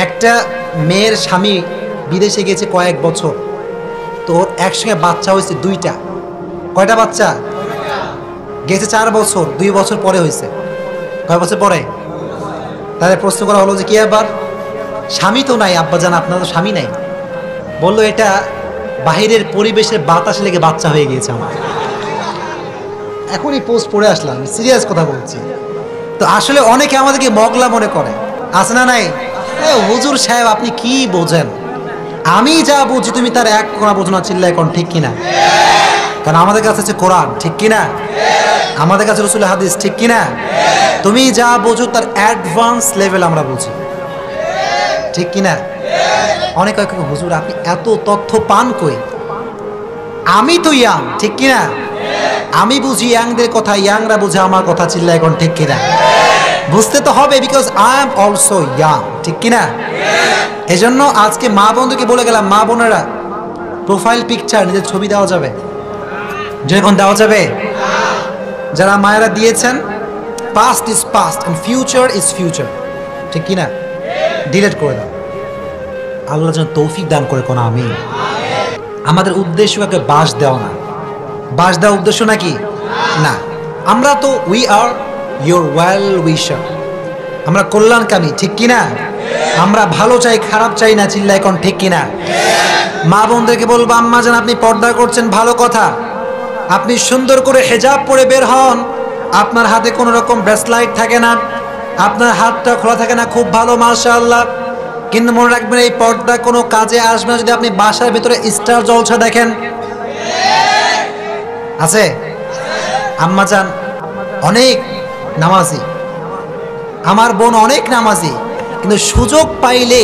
একটা মেয়ের স্বামী বিদেশে গেছে কয়েক বছর, তো ওর একসঙ্গে বাচ্চা হয়েছে দুইটা। কয়টা বাচ্চা? গেছে 4 বছর, 2 বছর পরে হয়েছে। কয় বছর পরে? তাহলে প্রশ্ন করা হলো যে কি আবার স্বামী তো নাই, আব্বাজান আপনার তো স্বামী নাই। বললো এটা বাহিরের পরিবেশের বাতাসে লেগে বাচ্চা হয়ে গিয়েছে আমার। এখনই পোস্ট পড়ে আসলাম, সিরিয়াস কথা বলছি। তো আসলে অনেকে আমাদেরকে মগলা মনে করে, আছে না নাই? হুজুর সাহেব আপনি কি বোঝেন, আমি যা বুঝি তুমি তার এক কোনা বোঝো না, চিল্লা এখন ঠিক কিনা? কারণ আমাদের কাছে আছে কোরআন, ঠিক কিনা? আমাদের কাছে রাসূলের হাদিস, ঠিক কিনা? তুমি যা বোঝো তার অ্যাডভান্স লেভেল আমরা বুঝি, ঠিক কিনা? অনেক হুজুর আপনি এত তথ্য পান কই? আমি তো ইয়াং, ঠিক কিনা? আমি বুঝি ইয়াংদের কথা, ইয়াংরা বুঝে আমার কথা, চিল্লা এখন ঠিক কিনা? বুঝতে তো হবে, because I am also young, ঠিক কিনা? এজন্য আজকে মা বন্ধুকে বলে গেলাম, মা বোনেরা প্রোফাইল পিকচার নিজের ছবি দেওয়া যাবে? যখন দেওয়া যাবে, যারা মায়েরা দিয়েছেন, past is past and future is future, ঠিক কিনা? ডিলিট করে দাও। আল্লাহ যেন তৌফিক দান করে কোন আমিন। আমাদের উদ্দেশ্য কাকে বাস দেওয়া না, বাস দেওয়া উদ্দেশ্য নাকি না। আমরা তো উই আর ইয়োর ওয়েল উইশার, আমরা কল্যাণকামী, ঠিক কিনা? আমরা ভালো চাই, খারাপ চাই না, চিল্লা এখন ঠিক কিনা? মা বোনদেরকে বলবো, আম্মা জান আপনি পর্দা করছেন ভালো কথা, আপনি সুন্দর করে হেজাব পরে বের হন, আপনার হাতে কোনো রকম ব্রেসলাইট থাকে না, আপনার হাতটা খোলা থাকে না, খুব ভালো মাশাআল্লাহ। কিন্তু মনে রাখবেন এই পর্দা কোনো কাজে আসবে না যদি আপনি বাসার ভিতরে স্টার জলসা দেখেন। আছে? আম্মা জান অনেক নামাজি, আমার বোন অনেক নামাজি, কিন্তু সুযোগ পাইলে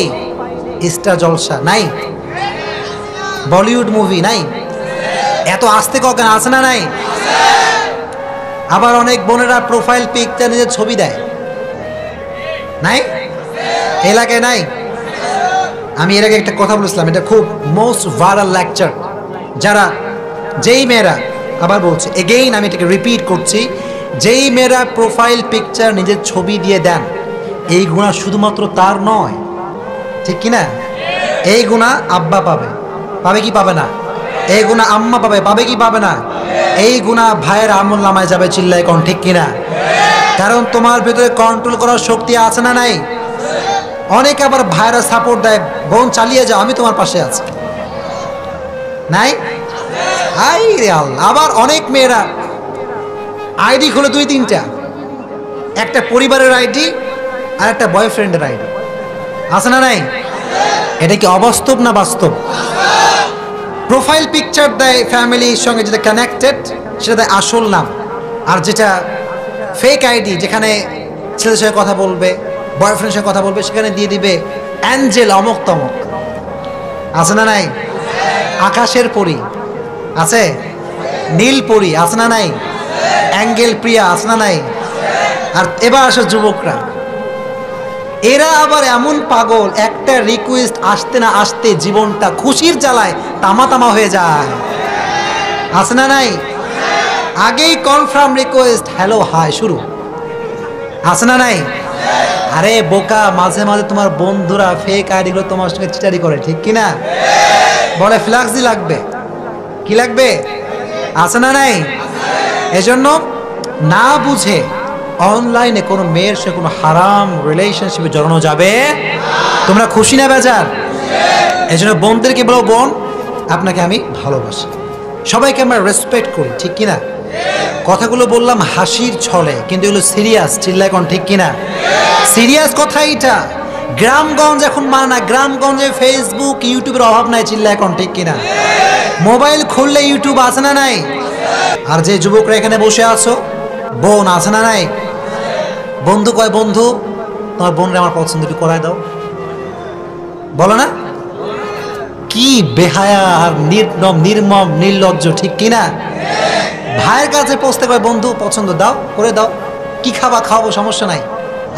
স্টার জলসা নাই, বলিউড মুভি নাই, এত আস্তে কখন আছে না নাই? আবার অনেক বোনেরা প্রোফাইল পিকচার নিজের ছবি দেয়, নাই? এলাকায় নাই? আমি এর আগে একটা কথা বলেছিলাম, এটা খুব মোস্ট ভাইরাল লেকচার। যারা, যেই মেয়েরা, আবার বলছি এগেইন, আমি এটাকে রিপিট করছি, যেই মেয়েরা প্রোফাইল পিকচার নিজের ছবি দিয়ে দেন, এই গুণা শুধুমাত্র তার নয়, ঠিক কিনা? এই গুণা আব্বা পাবে, পাবে কি পাবে না? এই গুণা আম্মা পাবে, পাবে কি পাবে না? এই গুণা ভাইয়ের আমল নামায় যাবে, চিল্লায় কোন ঠিক কিনা? কারণ তোমার ভেতরে কন্ট্রোল করার শক্তি আছে না নাই? অনেক আবার ভাইরা সাপোর্ট দেয়, বোন চালিয়ে যাও, আমি তোমার পাশে আছি, নাই? আই রে আল্লাহ। আবার অনেক মেয়েরা আইডি খুলে 2-3টা, একটা পরিবারের আইডি আর একটা বয়ফ্রেন্ডের আইডি, আছে না নাই? এটা কি অবাস্তব না বাস্তব? প্রোফাইল পিকচার দেয় ফ্যামিলির সঙ্গে যেটা কানেক্টেড, সেটা দেয় আসল নাম, আর যেটা ফেক আইডি, যেখানে ছেলের সঙ্গে কথা বলবে, বয়ফ্রেন্ডের সঙ্গে কথা বলবে, সেখানে দিয়ে দিবে অ্যাঞ্জেল অমক তমক, আছে না নাই? আকাশের পরী আছে, নীল পরী আছে না নাই? অ্যাঙ্গেল প্রিয়া আছে না নাই? আর এবার আসে যুবকরা, এরা আবার এমন পাগল, একটা রিকোয়েস্ট আসতে না আসতে জীবনটা খুশির জ্বালায় তামা তামা হয়ে যায়, আছে না নাই? আগেই কনফার্ম রিকোয়েস্ট, হ্যালো হাই শুরু, আছে না নাই? আরে বোকা, মাঝে মাঝে তোমার বন্ধুরা ফেক আইডিগুলো তোমার সঙ্গে চিটারি করে, ঠিক কিনা? বলে ফ্ল্যাক্সি লাগবে, কি লাগবে, আছে না নাই? এজন্য না বুঝে অনলাইনে কোনো মেয়ের সঙ্গে কোনো হারাম রিলেশনশিপে জড়ানো যাবে? তোমরা খুশি না বেজার? এজন্য বোনদেরকে বলো, বোন আপনাকে আমি ভালোবাসি, সবাইকে আমরা রেসপেক্ট করি, ঠিক কিনা? কথাগুলো বললাম হাসির ছলে, কিন্তু এগুলো সিরিয়াস, চিল্লা এখন ঠিক কিনা? সিরিয়াস কথা এটা। গ্রামগঞ্জ এখন মানে না, গ্রামগঞ্জে ফেসবুক ইউটিউবের অভাব নাই, চিল্লা এখন ঠিক কিনা? মোবাইল খুললে ইউটিউব আছে না নাই? আর যে যুবকরা এখানে বসে আছো, বোন আছে না নাই? বন্ধু কয়, বন্ধু তোমার বোনরে আমার পছন্দ, একটু করায় দাও, বলো না? কি বেহায়া আর নির্মম নির্লজ্জ, ঠিক কিনা? ভাইয়ের কাছে পৌঁছতে কয়, বন্ধু পছন্দ দাও, করে দাও, কি খাবা খাওয়াবো, সমস্যা নাই।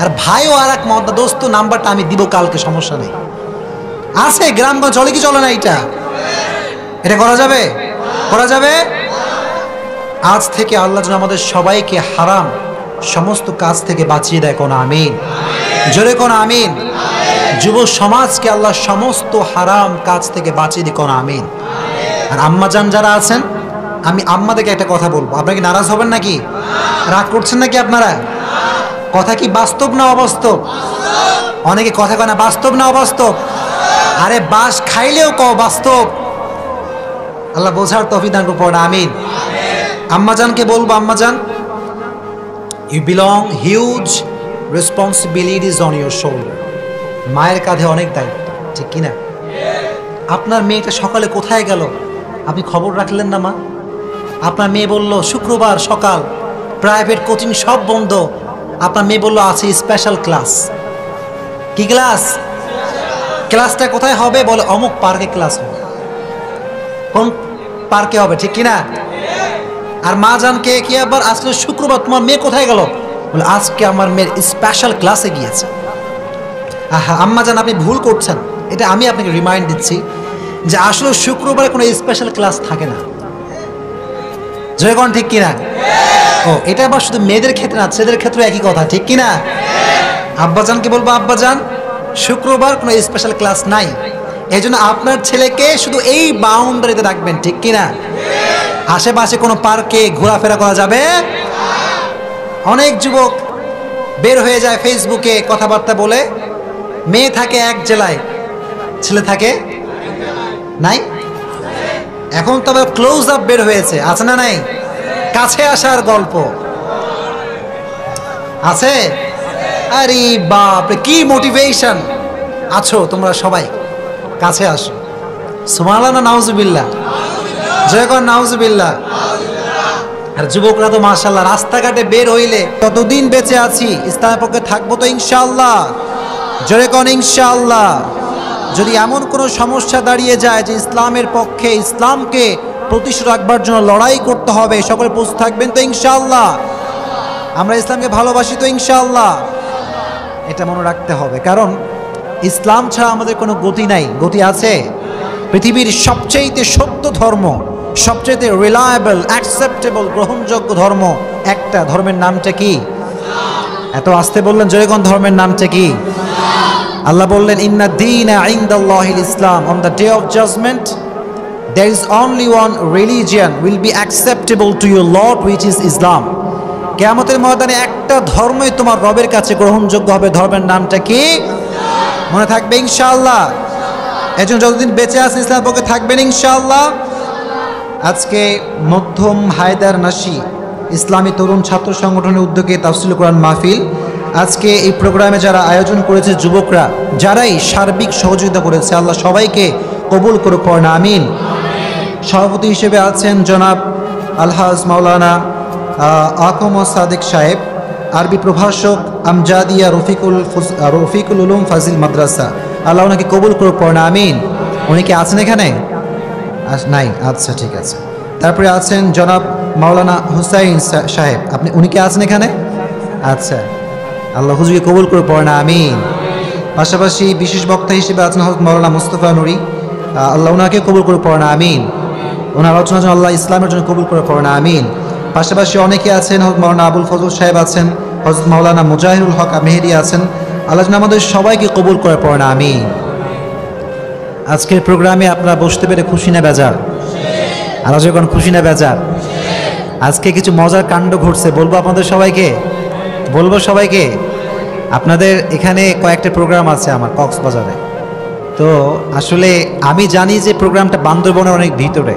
আর ভাইও আর এক মত, দোস্ত নাম্বারটা আমি দিব কালকে, সমস্যা নেই। আছে গ্রামগঞ্জ, চলে কি চলে না? এটা করা যাবে? করা যাবে? আজ থেকে আল্লাহ যেন আমাদের সবাইকে হারাম সমস্ত কাজ থেকে বাঁচিয়ে দেয়, কোন আমিন, জোরে কোন আমিন। যুব সমাজকে আল্লাহ সমস্ত হারাম কাজ থেকে বাঁচিয়ে দিক, আমিন। আর আম্মাজান যারা আছেন, আমি আম্মাদেরকে একটা কথা বলবো, আপনারা কি নারাজ হবেন নাকি? রাগ করছেন নাকি আপনারা? কথা কি বাস্তব না অবাস্তব? অনেকে কথা কয় না, বাস্তব না অবাস্তব? আরে বাস খাইলেও কও বাস্তব। আল্লাহ বোঝার তৌফিক দান করুন, আমিন। আম্মাজানকে বলবো, আম্মাজান, you belong huge responsibilities on your shoulder. মায়ের কাঁধে অনেক দায়িত্ব, ঠিক কিনা? আপনার মেয়েটা সকালে কোথায় গেল আপনি খবর রাখলেন না মা? আপনার মেয়ে বলল শুক্রবার সকাল, প্রাইভেট কোচিং সব বন্ধ। আপনার মেয়ে বলল আছে স্পেশাল ক্লাস। কি ক্লাস? ক্লাসটা কোথায় হবে? বলে অমুক পার্কে ক্লাস হবে। কোন পার্কে হবে, ঠিক কিনা? আর মা জানকে কি আবার আসলে শুক্রবার, তোমার মেয়ে কোথায় গেল? বলে আজকে আমার মেয়ের স্পেশাল ক্লাসে গিয়েছে। আহা আম্মা জান, আপনি ভুল করছেন। এটা আমি আপনাকে রিমাইন্ড দিচ্ছি যে আসলে শুক্রবারে কোনো স্পেশাল ক্লাস থাকে না। জয়গণ, ঠিক কিনা? ও, এটা আবার শুধু মেয়েদের ক্ষেত্রে না, ছেলেদের ক্ষেত্রে একই কথা, ঠিক কিনা? আব্বাজানকে বলবো, আব্বাজান, শুক্রবার কোনো স্পেশাল ক্লাস নাই, এই জন্য আপনার ছেলেকে শুধু এই বাউন্ডারিতে রাখবেন, ঠিক কিনা? আশেপাশে কোনো পার্কে ঘোরাফেরা করা যাবে? অনেক যুবক বের হয়ে যায় ফেসবুকে কথাবার্তা বলে, মেয়ে থাকে এক জেলায়, ছেলে থাকে নাই। এখন তবে ক্লোজ আপ বের হয়েছে, আছে না নাই? কাছে আসার গল্প আছে। আরে বাপরে, কি মোটিভেশন! আছো তোমরা সবাই, কাছে আসো। সুবহানাল্লাহ না নাউজুবিল্লাহ? জয়গণ নাউজুবিল্লাহ। আর যুবকরা তো মাশাআল্লাহ, রাস্তাঘাটে বের হইলে ততদিন বেঁচে আছি, ইসলামের পক্ষে থাকবো তো ইনশাআল্লাহ। জোরে কোন ইনশাআল্লাহ। যদি এমন কোনো সমস্যা দাঁড়িয়ে যায় যে ইসলামের পক্ষে, ইসলামকে প্রতিষ্ঠা রাখবার জন্য লড়াই করতে হবে, সকলে প্রস্তুত থাকবেন তো ইনশাআল্লাহ? আমরা ইসলামকে ভালোবাসি তো ইনশাআল্লাহ? এটা মনে রাখতে হবে, কারণ ইসলাম ছাড়া আমাদের কোনো গতি নাই। গতি আছে? পৃথিবীর সবচেয়ে সত্য ধর্ম, সবচেয়ে রিলায়েবল, অ্যাকসেপ্টেবল, গ্রহণযোগ্য ধর্ম একটা, ধর্মের নামটা কি? এত আসতে বললেন, জয়গণ, ধর্মের নামটা কি? আল্লাহ বললেন, ইন্না দীনা ইনদাল্লাহিল ইসলাম, on the day of judgement there is only one religion will be acceptable to your Lord, which is Islam. কিয়ামতের ময়দানে একটা ধর্মই তোমার রবের কাছে গ্রহণযোগ্য হবে, ধর্মের নামটা কি? মনে থাকবে ইনশাআল্লাহ। এজন্য যতদিন বেঁচে আছেন ইসলামের পক্ষে থাকবেন ইনশাআল্লাহ। আজকে মধ্যম হায়দার নাসি ইসলামী তরুণ ছাত্র সংগঠনের উদ্যোগে তাফসীরুল কোরআন মাহফিল। আজকে এই প্রোগ্রামে যারা আয়োজন করেছে, যুবকরা যারাই সার্বিক সহযোগিতা করেছে, আল্লাহ সবাইকে কবুল করুক, পড়না আমিন। সভাপতি হিসেবে আছেন জনাব আলহাজ মাওলানা আকম সাদেক সাহেব, আরবি প্রভাষক আমজাদিয়া রফিকুল উলুম ফাজিল মাদ্রাসা, আল্লাহ ওনাকে কবুল করুক, পড়না আমিন। উনি কি আছেন এখানে? নাই, আচ্ছা ঠিক আছে। তারপরে আছেন জনাব মাওলানা হুসাইন সাহেব, উনি কি আছেন এখানে? আচ্ছা, আল্লাহ হুজুরকে কবুল করুক, পড়না আমিন। পাশাপাশি বিশেষ বক্তা হিসেবে আছেন হযরত মাওলানা মুস্তাফা নুরি, আল্লাহ ওনাকে কবুল করে, পড়না আমিন। ওনার আলোচনার জন্য আল্লাহ ইসলামের জন্য কবুল করে, পড়না আমিন। পাশাপাশি অনেকে আছেন, হযরত মাওলানা আবুল ফজল সাহেব আছেন, হযরত মাওলানা মুজাহিরুল হক মেহেদি আছেন, আল্লাহ যেন আমাদের সবাইকে কবুল করে, পড়না আমিন। আজকের প্রোগ্রামে আপনারা বসতে পেরে খুশি না বেজার? আর যখন খুশি না বেজার? আজকে কিছু মজার কাণ্ড ঘটছে, বলবো আপনাদের সবাইকে, বলবো সবাইকে। আপনাদের এখানে কয়েকটা প্রোগ্রাম আছে আমার কক্সবাজারে। তো আসলে আমি জানি যে প্রোগ্রামটা বান্দরবনের অনেক ভিতরে,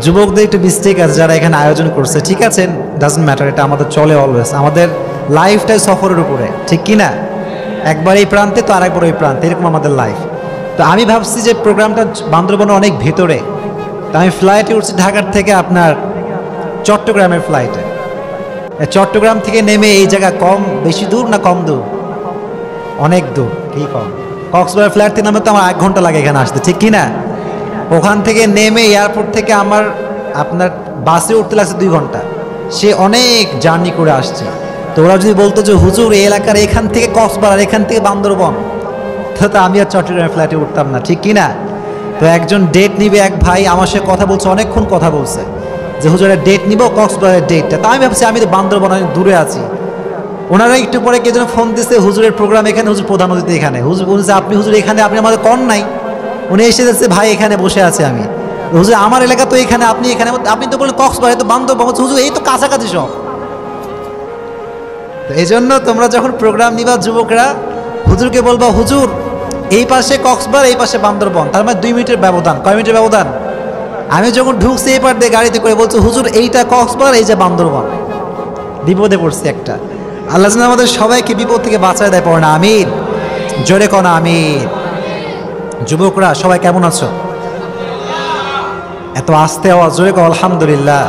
যুবকদের একটু মিস্টেক আছে যারা এখানে আয়োজন করছে, ঠিক আছে, ডাজন্ট ম্যাটার, এটা আমাদের চলে অলওয়েজ, আমাদের লাইফটাই সফরের উপরে, ঠিক কিনা? একবার এই প্রান্তে তো আরেকবার ওই প্রান্তে, এরকম আমাদের লাইফ। তো আমি ভাবছি যে প্রোগ্রামটা বান্দরবনের অনেক ভিতরে, তো আমি ফ্লাইটে উঠছি ঢাকার থেকে আপনার চট্টগ্রামের ফ্লাইটে। চট্টগ্রাম থেকে নেমে এই জায়গা কম বেশি দূর না কম দূর? অনেক দূর। কি কম? কক্সবাজার ফ্লাইট থেকে নামে তো আমার 1 ঘন্টা লাগে এখানে আসতে, ঠিক কিনা? ওখান থেকে নেমে এয়ারপোর্ট থেকে আমার আপনার বাসে উঠতে লাগছে 2 ঘন্টা। সে অনেক জার্নি করে আসছে। তো ওরা যদি বলতো যে হুজুর এই এলাকার এখান থেকে কক্সবাজার, এখান থেকে বান্দরবন, তো আমি আর চট্টগ্রামের ফ্লাইটে উঠতাম না, ঠিক কিনা? তো একজন ডেট নিবে, এক ভাই আমার সাথে কথা বলছে, অনেকক্ষণ কথা বলছে যে হুজুরের ডেট নিব, কক্সবাজারের ডেটটা। তা আমি ভাবছি আমি তো বান্দরবন অনেক দূরে আছি, ওনারা একটু পরে কে যেন ফোন দিচ্ছে, হুজুরের প্রোগ্রাম এখানে, হুজুর প্রধান অতিথি এখানে। হুজুর বলছে আপনি হুজুর এখানে, আপনি আমাদের কন নাই? উনি এসে যাচ্ছে, ভাই এখানে বসে আছে আমি। হুজুর আমার এলাকা তো এখানে, আপনি এখানে, আপনি তো বললেন কক্সবাজার, তো বান্দরবান। হুজুর এই তো কাছাকাছি সব। তো এই জন্য তোমরা যখন প্রোগ্রাম নিবা যুবকরা, হুজুরকে বলবা হুজুর এই পাশে কক্সবাজার, এই পাশে বান্দরবান, তার মানে 2 মিনিটের ব্যবধান। কয় মিনিটের ব্যবধান? আমি যখন ঢুকছি এই পার দিয়ে গাড়িতে করে, বলছে হুজুর এইটা কক্সবাজার, এই যে বান্দরবান। বিপদে পড়ছি একটা। আল্লাহ যেন আমাদের সবাইকে বিপদ থেকে বাঁচায় দেয়, পড়ে না আমিন। জোরে কোন আমিন। যুবকরা সবাই কেমন আছো? এত আস্তে আওয়াজ, জোরে কো আলহামদুলিল্লাহ।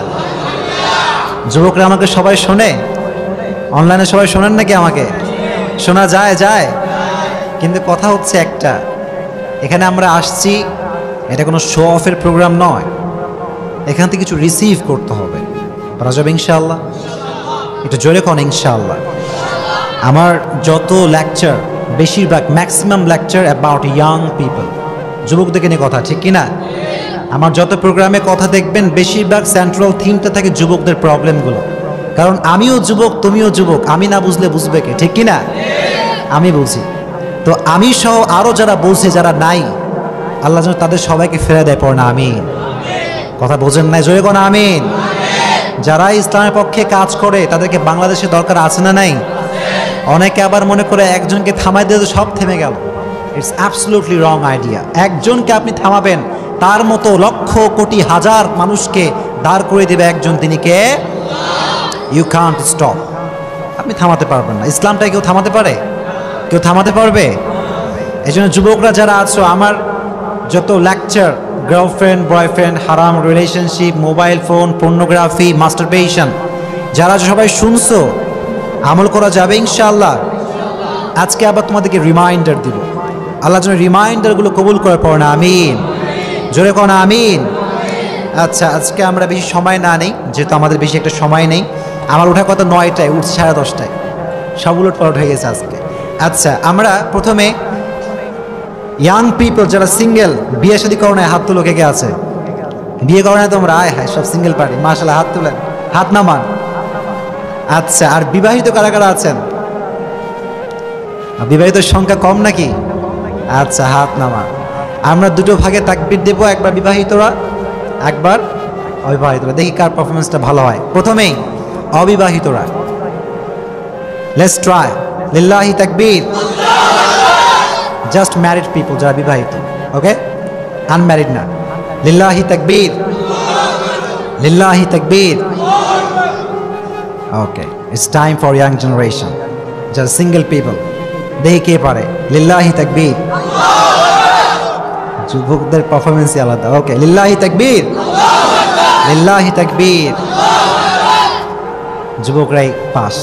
যুবকরা আমাকে সবাই শোনে? অনলাইনে সবাই শোনেন নাকি আমাকে? শোনা যায়? যায়। কিন্তু কথা হচ্ছে একটা, এখানে আমরা আসছি, এটা কোনো শো অফের প্রোগ্রাম নয়। এখান থেকে কিছু রিসিভ করতে হবে। পারা যাবে ইনশাআল্লাহ? একটু জোরে কোন ইনশাআল্লাহ। আমার যত লেকচার, বেশিরভাগ maximum lecture about young people, যুবকদেরকে নিয়ে কথা, ঠিক কিনা? আমার যত প্রোগ্রামে কথা দেখবেন, বেশিরভাগ সেন্ট্রাল থিমটা থাকে যুবকদের প্রবলেমগুলো। কারণ আমিও যুবক, তুমিও যুবক, আমি না বুঝলে বুঝবে কে, ঠিক কিনা? আমি বুঝি। তো আমি সহ আরও যারা বুঝে, যারা নাই, আল্লাহ যেন তাদের সবাইকে ফেরে দেয়, পড়ে না আমিন। কথা বোঝেন নাই? জোরে কোন আমিন। যারা ইসলামের পক্ষে কাজ করে তাদেরকে বাংলাদেশে দরকার আছে না নাই? অনেকে আবার মনে করে একজনকে থামাই দিলে সব থেমে গেল। It's absolutely wrong idea. একজনকে আপনি থামাবেন, তার মতো লক্ষ কোটি হাজার মানুষকে দাঁড় করে দেবে একজন, তিনি কে? You can't stop. আপনি থামাতে পারবেন না। ইসলামটাকে কেউ থামাতে পারে? কেউ থামাতে পারবে? এই জন্য যুবকরা যারা আছো, আমার যত লেকচার, গার্লফ্রেন্ড বয়ফ্রেন্ড, হারাম relationship, mobile phone, pornography, masturbation, যারা সবাই শুনছো, আমল করা যাবে ইনশাআল্লাহ। আজকে আবার তোমাদেরকে রিমাইন্ডার দিব। আল্লাহ যেন রিমাইন্ডারগুলো কবুল করে, পড়ে না আমিন। জোরে কোন আমিন। আচ্ছা, আজকে আমরা বেশি সময় না নেই, যেহেতু আমাদের বেশি একটা সময় নেই। আমার ওঠা কত 9টায়, উঠছে 10:30টায়, সব উলট পালট হয়ে গেছে আজকে। আচ্ছা, আমরা প্রথমে ইয়াং পিপল যারা সিঙ্গেল, বিয়ে শাদী করো না, হাত তুলো। কে কে আছে? বিয়ে করো না তোমরা? আয় হায়, সব সিঙ্গেল পার্টি, মাশাআল্লাহ, হাত তুলেন, হাত নামান। আচ্ছা, আর বিবাহিত কারা কারা আছেন? বিবাহিত সংখ্যা কম নাকি? আচ্ছা, হাত নামান। আমরা দুটো ভাগে তাকবীর দেবো, একবার বিবাহিতরা, একবার অবিবাহিতরা। দেখি কার পারফরমেন্সটা ভালো হয়। প্রথমেই অবিবাহিতরা, লেটস ট্রাই। লিল্লাহি তাকবীর। জাস্ট ম্যারিড পিপল, যারা বিবাহিত, ওকে, আনম্যারিড না। লিল্লাহি তাকবীর, লিল্লাহি তাকবীর। Okay, it's time for young generation, যারা সিঙ্গেল পিপল। দেখি কে পারে। লিল্লাহি তাকবীর। যুবকদের পারফরমেন্সই আলাদা। ওকে, লিল্লাহি তাকবীর, লিল্লাহি তাকবীর। যুবকরাই পাস,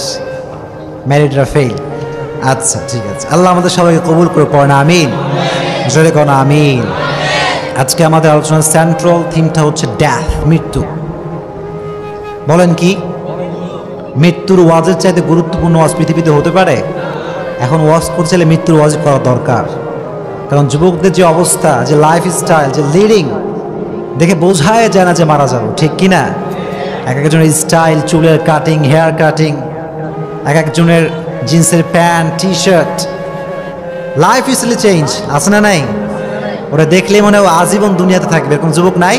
ম্যারিডরা ফেল। আচ্ছা, ঠিক আছে। আল্লাহ আমাদের সবাইকে কবুল করে, পড়ে না আমিন। জোরে কোন আমিন। আজকে আমাদের আলোচনার সেন্ট্রাল থিমটা হচ্ছে ডেথ, মৃত্যু। বলেন কি মৃত্যুর ওয়াজের চাইতে গুরুত্বপূর্ণ ওয়াজ পৃথিবীতে হতে পারে? এখন ওয়াজ করছে, মৃত্যুর ওয়াজ করা দরকার। কারণ যুবকদের যে অবস্থা, যে লাইফ স্টাইল, যে লিডিং, দেখে বোঝায় যায় না যে মারা যাবো, ঠিক কিনা? এক একজনের স্টাইল, চুলের কাটিং, হেয়ার কাটিং, এক একজনের জিন্সের pant, T shirt, life style change আছে না নাই? ওরা দেখলেই মনে হয় আজীবন দুনিয়াতে থাকবে, এরকম যুবক নাই?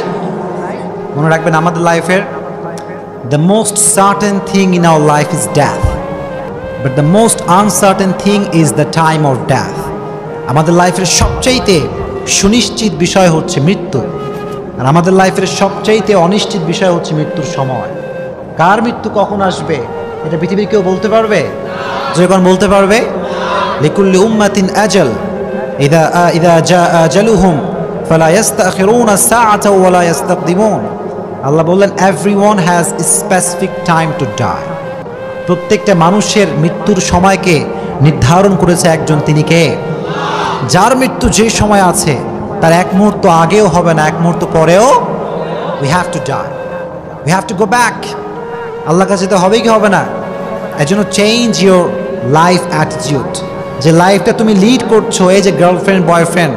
মনে রাখবেন, আমাদের লাইফের the most certain thing in our life is death, but the most uncertain thing is the time of death. আমাদের লাইফের সবচাইতে সুনিশ্চিত বিষয় হচ্ছে মৃত্যু, আর আমাদের লাইফের সবচাইতে অনিশ্চিত বিষয় হচ্ছে মৃত্যুর সময়। কার মৃত্যু কখন আসবে এটা পৃথিবীর কেউ বলতে পারবে? যখন বলতে পারবে, লিকুল্লি উম্মাতিন আজাল, ইদা জা আজালুহুম ফালা ইস্তাখিরুনা সাআতা ওয়ালা ইস্তাকদিমুন। আল্লাহ বললেন, everyone has specific time to die. প্রত্যেকটা মানুষের মৃত্যুর সময়কে নির্ধারণ করেছে একজন, তিনি কে? যার মৃত্যু যে সময় আছে, তার এক মুহূর্ত আগেও হবে না, এক মুহূর্ত পরেও। We have to die, we have to go back. আল্লাহর কাছে তো হবেই কি হবে না? এর জন্য চেঞ্জ ইউর লাইফ অ্যাটিটিউড। যে লাইফটা তুমি লিড করছো, এই যে গার্লফ্রেন্ড বয়ফ্রেন্ড,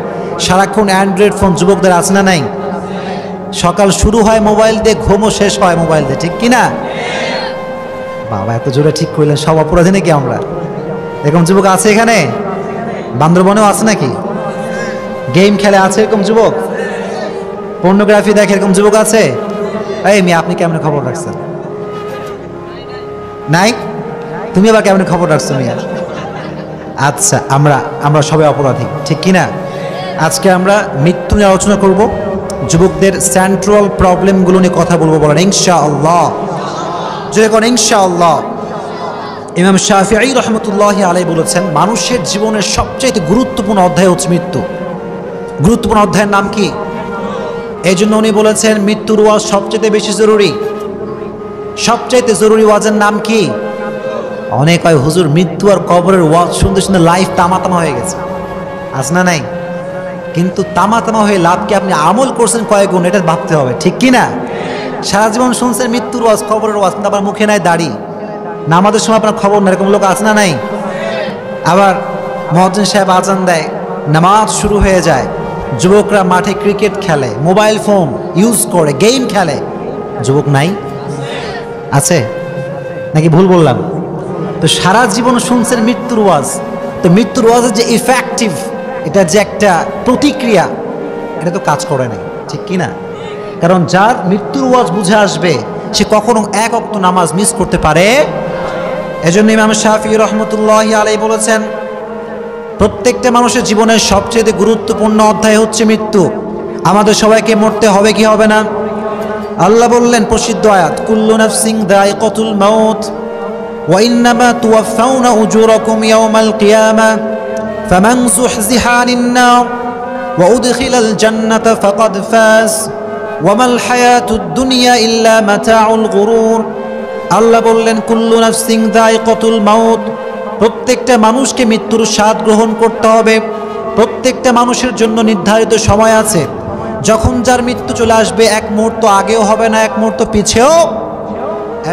সারাক্ষণ অ্যান্ড্রয়েড ফোন যুবকদের আছে না নাই? সকাল শুরু হয় মোবাইল দিয়ে, ঘুমও শেষ হয় মোবাইল দিয়ে, ঠিক কিনা? বাবা এত জোরে ঠিক করলেন, সব অপরাধী নাকি আমরা? এরকম যুবক আছে এখানে? বান্দরবনেও আছে নাকি? গেম খেলে আছে এরকম যুবক? পর্নোগ্রাফি দেখে এরকম যুবক আছে? এই মেয়ে, আপনি কেমন খবর রাখছেন? নাই? তুমি আবার কেমন খবর রাখছো মিয়া? আচ্ছা, আমরা সবাই অপরাধী, ঠিক কিনা? আজকে আমরা মৃত্যু নিয়ে আলোচনা করব, যুবকদের সেন্ট্রাল প্রবলেমগুলো নিয়ে কথা বলবো। বলেন ইনশাআল্লাহ। যদি কোন ইনশাআল্লাহ। ইমাম শাফিঈ রাহমাতুল্লাহি আলাইহি বলেছেন, মানুষের জীবনের সবচেয়ে গুরুত্বপূর্ণ অধ্যায় হচ্ছে মৃত্যু। গুরুত্বপূর্ণ অধ্যায়ের নাম কি? এই জন্য উনি বলেছেন মৃত্যুর ওয়াজ সবচেয়ে বেশি জরুরি। সবচেয়ে জরুরি ওয়াজের নাম কি? অনেক হয় হুজুর মৃত্যু আর কবরের ওয়াজ শুনতে শুনতে লাইফ তামাতামা হয়ে গেছে, আছে না নাই? কিন্তু তামাতামা হয়ে লাভ কি? আপনি আমল করছেন কয়েক গুণ, এটা ভাবতে হবে, ঠিক কি না? সারা জীবন শুনছেন মৃত্যুর ওয়াজ, কবরের ওয়াজ, কিন্তু আবার মুখে নাই দাড়ি, নামাজের সময় আপনার খবর না, এরকম লোক আছে না নাই? আবার মুয়াজ্জিন সাহেব আজান দেয়, নামাজ শুরু হয়ে যায়, যুবকরা মাঠে ক্রিকেট খেলে, মোবাইল ফোন ইউজ করে, গেম খেলে, যুবক নাই? আছে নাকি ভুল বললাম? তো সারা জীবন শুনছেন মৃত্যুর ওয়াজ, তো মৃত্যুর ওয়াজের যে ইফেক্টিভ, এটা যে একটা প্রতিক্রিয়া, এটা তো কাজ করে নাই, ঠিক কি না? কারণ যার মৃত্যুর ওয়াজ বুঝে আসবে, সে কখনো এক ওয়াক্ত নামাজ মিস করতে পারে। এজন্য ইমাম শাফিঈ রাহমাতুল্লাহি আলাইহি বলেছেন, প্রত্যেকটা মানুষের জীবনের সবচেয়ে গুরুত্বপূর্ণ অধ্যায় হচ্ছে মৃত্যু। আমাদের সবাইকে মরতে হবে কি হবে না? আল্লাহ বললেন প্রসিদ্ধ আয়াত, কুল্লু নাফসিন যায়িকাতুল মাউত ওয়া ইন্নামা তুওয়াফাউনা উজুরাকুম ইয়াওমাল কিয়ামা ফামান যুহজিহা আনিন নার ওয়া উদখিলাল জান্নাতা ফাকাদ ফাজ ওয়া মাল হায়াতুদ দুনিয়া ইল্লা মাতাউল গুরুর। আল্লাহ বললেন কুল্লু নাফসিন যায়িকাতুল মাউত, প্রত্যেকটা মানুষকে মৃত্যুর স্বাদ গ্রহণ করতে হবে। প্রত্যেকটা মানুষের জন্য নির্ধারিত সময় আছে, যখন যার মৃত্যু চলে আসবে, এক মুহূর্ত আগেও হবে না, এক মুহূর্ত পিছেও।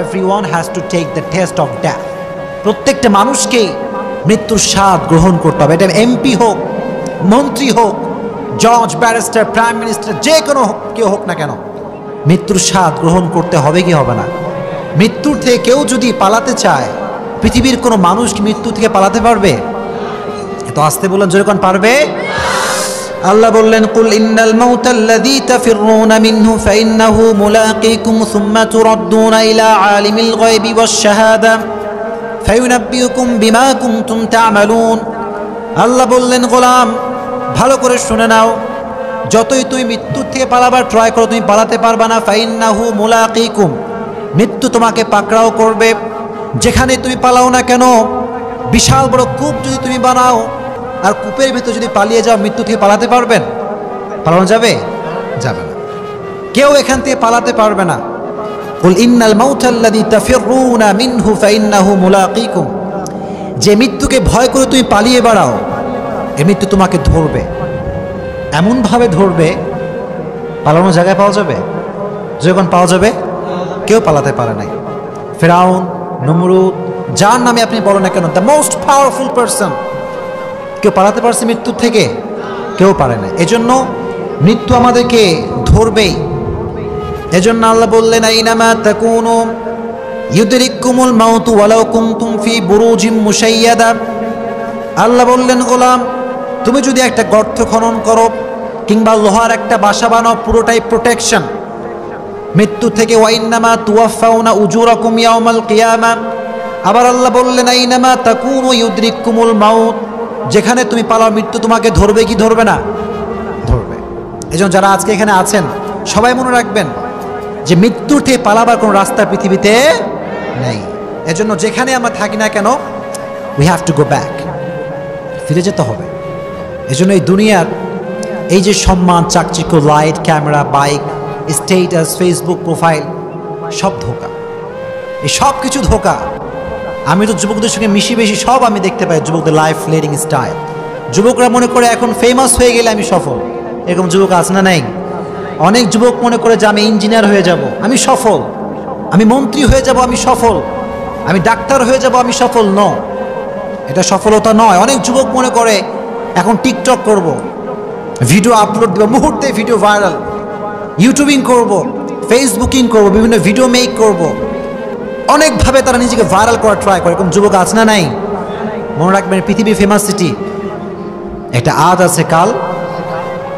everyone has to take the taste of death. প্রত্যেকটা মানুষকে মৃত্যুর স্বাদ গ্রহণ করতে হবে। এটা এমপি হোক, মন্ত্রী হোক, জজ, ব্যারিস্টার, প্রাইম মিনিস্টার, যে কোনো কেউ হোক না কেন, মৃত্যুর স্বাদ গ্রহণ করতে হবে কি হবে না? মৃত্যুর থেকে কেউ যদি পালাতে চায়, পৃথিবীর কোনো মানুষ কি মৃত্যু থেকে পালাতে পারবে? এত আসতে বললেন, যেরকম পারবে? আল্লাহ বললেন কুল ইন্নাল মাউতাল্লাযী তাফিররুনা মিনহু ফাইন্নাহু মুলাকীকুম সুম্মা তুরাদ্দুনা ইলা আলিমিল গায়বি ওয়াশ শাহাদা ফায়ুনাব্বিউকুম বিমা কুনতুম তা'মালুন। আল্লাহ বললেন গোলাম, ভালো করে শুনে নাও, যতই তুমি মৃত্যুর থেকে পালাবার ট্রাই করো, তুমি পালাতে পারবা না। ফাইন্নাহু মুলাকীকুম, মৃত্যু তোমাকে পাকড়াও করবে। যেখানে তুমি পালাও না কেন, বিশাল বড় কূপ যদি তুমি বানাও আর কূপের ভিতর যদি পালিয়ে যাও, মৃত্যু থেকে পালাতে পারবেন? পালানো যাবে? যাবে না। কেউ এখান থেকে পালাতে পারবে না। কুল ইন্নাল মাউতাল্লাযী তাফিররুনা মিনহু ফাইন্নাহু মুলাকীকুম, যে মৃত্যুকে ভয় করে তুমি পালিয়ে বেড়াও, এই মৃত্যু তোমাকে ধরবে, এমনভাবে ধরবে পালানো জায়গায় পাওয়া যাবে? যখন পাওয়া যাবে, কেউ পালাতে পারে নাই। ফিরাউন, নমরুদ, যার নামে আপনি বলো না কেন, দ্য মোস্ট পাওয়ারফুল পারসন, কেউ পালাতে পারছে মৃত্যুর থেকে? কেউ পারে না। এজন্য মৃত্যু আমাদেরকে ধরবেই। এজন্য আল্লাহ বললেন আইনামা তাকুনু ইউদরিকুমুল মাউতু ওয়ালাউ কুনতুম ফি বুরুজিম মুশাইয়াদা। আল্লাহ বললেন গোলাম, তুমি যদি একটা গর্ত খনন করো কিংবা লোহার একটা বাসা বানাও, পুরোটাই প্রোটেকশন মৃত্যু থেকে। ওয়াইন্নামা তুওয়াফাউনা উজুরাকুম ইয়াওমাল কিয়ামা। আবার আল্লাহ বললেন আইনামা তাকুনু ইউদরিকুমুল মাউত, যেখানে তুমি পালাও, মৃত্যু তোমাকে ধরবে কি ধরবে না? ধরবে। এজন্য যারা আজকে এখানে আছেন, সবাই মনে রাখবেন যে মৃত্যুর থেকে পালাবার কোনো রাস্তা পৃথিবীতে নেই। এজন্য যেখানে আমরা থাকি না কেন, we have to go back, ফিরে যেতে হবে। এজন্য এই দুনিয়ার এই যে সম্মান, চাকচিক্য, light, camera, bike, status, Facebook profile, সব ধোঁকা। এই সব কিছু ধোঁকা। আমি তো যুবকদের সঙ্গে মিশি বেশি, সব আমি দেখতে পাই যুবকদের লাইফ লিডিং স্টাইল। যুবকরা মনে করে এখন ফেমাস হয়ে গেলে আমি সফল, এরকম যুবক আছে না নাই? অনেক যুবক মনে করে যে আমি ইঞ্জিনিয়ার হয়ে যাব, আমি সফল, আমি মন্ত্রী হয়ে যাব, আমি সফল, আমি ডাক্তার হয়ে যাব, আমি সফল। ন, এটা সফলতা নয়। অনেক যুবক মনে করে এখন টিকটক করব, ভিডিও আপলোড দেব, মুহূর্তে ভিডিও ভাইরাল, ইউটিউবিং করব, ফেসবুকিং করব, বিভিন্ন ভিডিও মেক করব। অনেকভাবে তারা নিজেকে ভাইরাল করার ট্রাই করে, এরকম যুবক আছে না নাই? মনে রাখবেন, পৃথিবীর ফেমাস সিটি, এটা আজ আছে কাল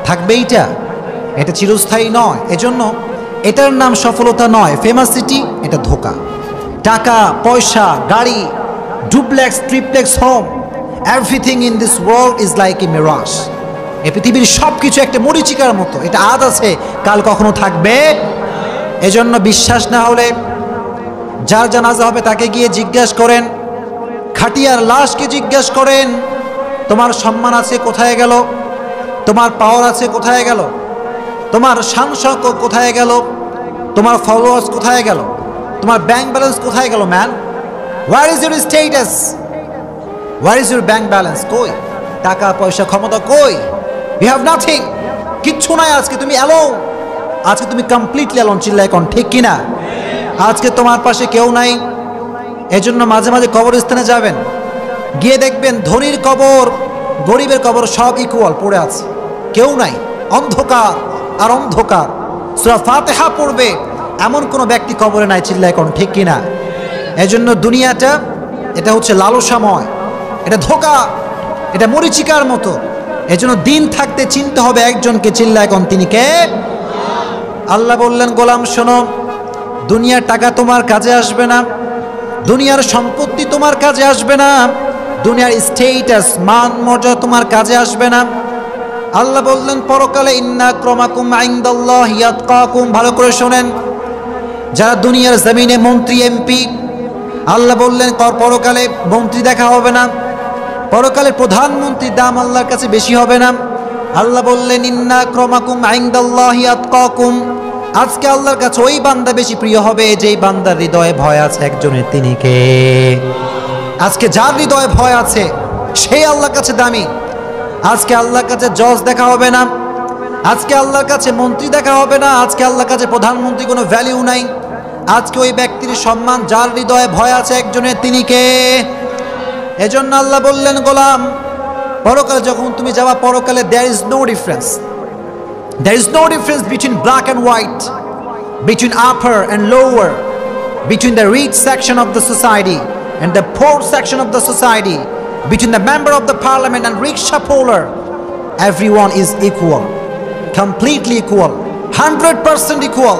থাকবে, এটা চিরস্থায়ী নয়। এজন্য এটার নাম সফলতা নয়, ফেমাস সিটি এটা ধোকা। টাকা পয়সা গাড়ি duplex triplex home everything in this world is like a mirage. এই পৃথিবীর সব কিছু একটা মরীচিকার মতো, এটা আজ আছে কাল কখনো থাকবে। এজন্য বিশ্বাস না হলে যার জানাজা হবে তাকে গিয়ে জিজ্ঞাসা করেন, খাটিয়ার লাশকে জিজ্ঞাসা করেন, তোমার সম্মান আছে কোথায় গেল, তোমার পাওয়ার আছে কোথায় গেল, তোমার শান শৌকত কোথায় গেল, তোমার ফলোয়ার্স কোথায় গেল, তোমার ব্যাংক ব্যালেন্স কোথায় গেল? Man, where is your status, where is your bank balance? কই টাকা পয়সা ক্ষমতা কই? ইউ হ্যাভ নাথিং, কিচ্ছু নাই। আজকে তুমি অ্যালোন, আজকে তুমি কমপ্লিটলি অ্যালোন। চিল্লায় কোন ঠিক কিনা? আজকে তোমার পাশে কেউ নাই। এজন্য মাঝে মাঝে কবরস্থানে যাবেন, গিয়ে দেখবেন ধনীর কবর গরিবের কবর সব ইকুয়াল পড়ে আছে, কেউ নাই, অন্ধকার আর অন্ধকার। সূরা ফাতিহা পড়বে এমন কোনো ব্যক্তি কবরে নাই। চিল্লায় কোন ঠিক কিনা? এজন্য দুনিয়াটা এটা হচ্ছে লালসাময়, এটা ধোকা, এটা মরীচিকার মতো। এজন্য দিন থাকতে চিনতে হবে একজনকে। চিল্লায় কোন তিনি কে? আল্লাহ বললেন, গোলাম শোনো, দুনিয়ার টাকা তোমার কাজে আসবে না, দুনিয়ার সম্পত্তি তোমার কাজে আসবে না, দুনিয়ার স্টেটাস মান মর্যাদা তোমার কাজে আসবে না। আল্লাহ বললেন পরকালে ইন্না আক্রামাকুম ইনদাল্লাহি আতকাকুম। ভালো করে শোনেন, যারা দুনিয়ার জমিনে মন্ত্রী এমপি, আল্লাহ বললেন পরকালে মন্ত্রী দেখা হবে না, পরকালে প্রধানমন্ত্রীর দাম আল্লাহর কাছে বেশি হবে না। আল্লাহ বললেন ইন্না আক্রামাকুম ইনদাল্লাহি আতকাকুম। আজকে আল্লাহর কাছে ওই বান্দা বেশি প্রিয় হবে যেই বান্দার হৃদয়ে ভয় আছে একজনের, তিনি কে? আজকে যার হৃদয়ে ভয় আছে সেই আল্লাহর কাছে দামি। আজকে আল্লাহর কাছে জজ দেখা হবে না, আজকে আল্লাহর কাছে মন্ত্রী দেখা হবে না, আজকে আল্লাহর কাছে প্রধানমন্ত্রী কোনো ভ্যালিউ নাই। আজকে ওই ব্যক্তির সম্মান যার হৃদয়ে ভয় আছে একজনের, তিনি কে? এজন্য আল্লাহ বললেন গোলাম, পরকালে যখন তুমি যাবা, পরকালে there is no difference. There is no difference between black and white, between upper and lower, between the rich section of the society and the poor section of the society, between the member of the parliament and rickshaw puller. Everyone is equal, completely equal, 100% equal.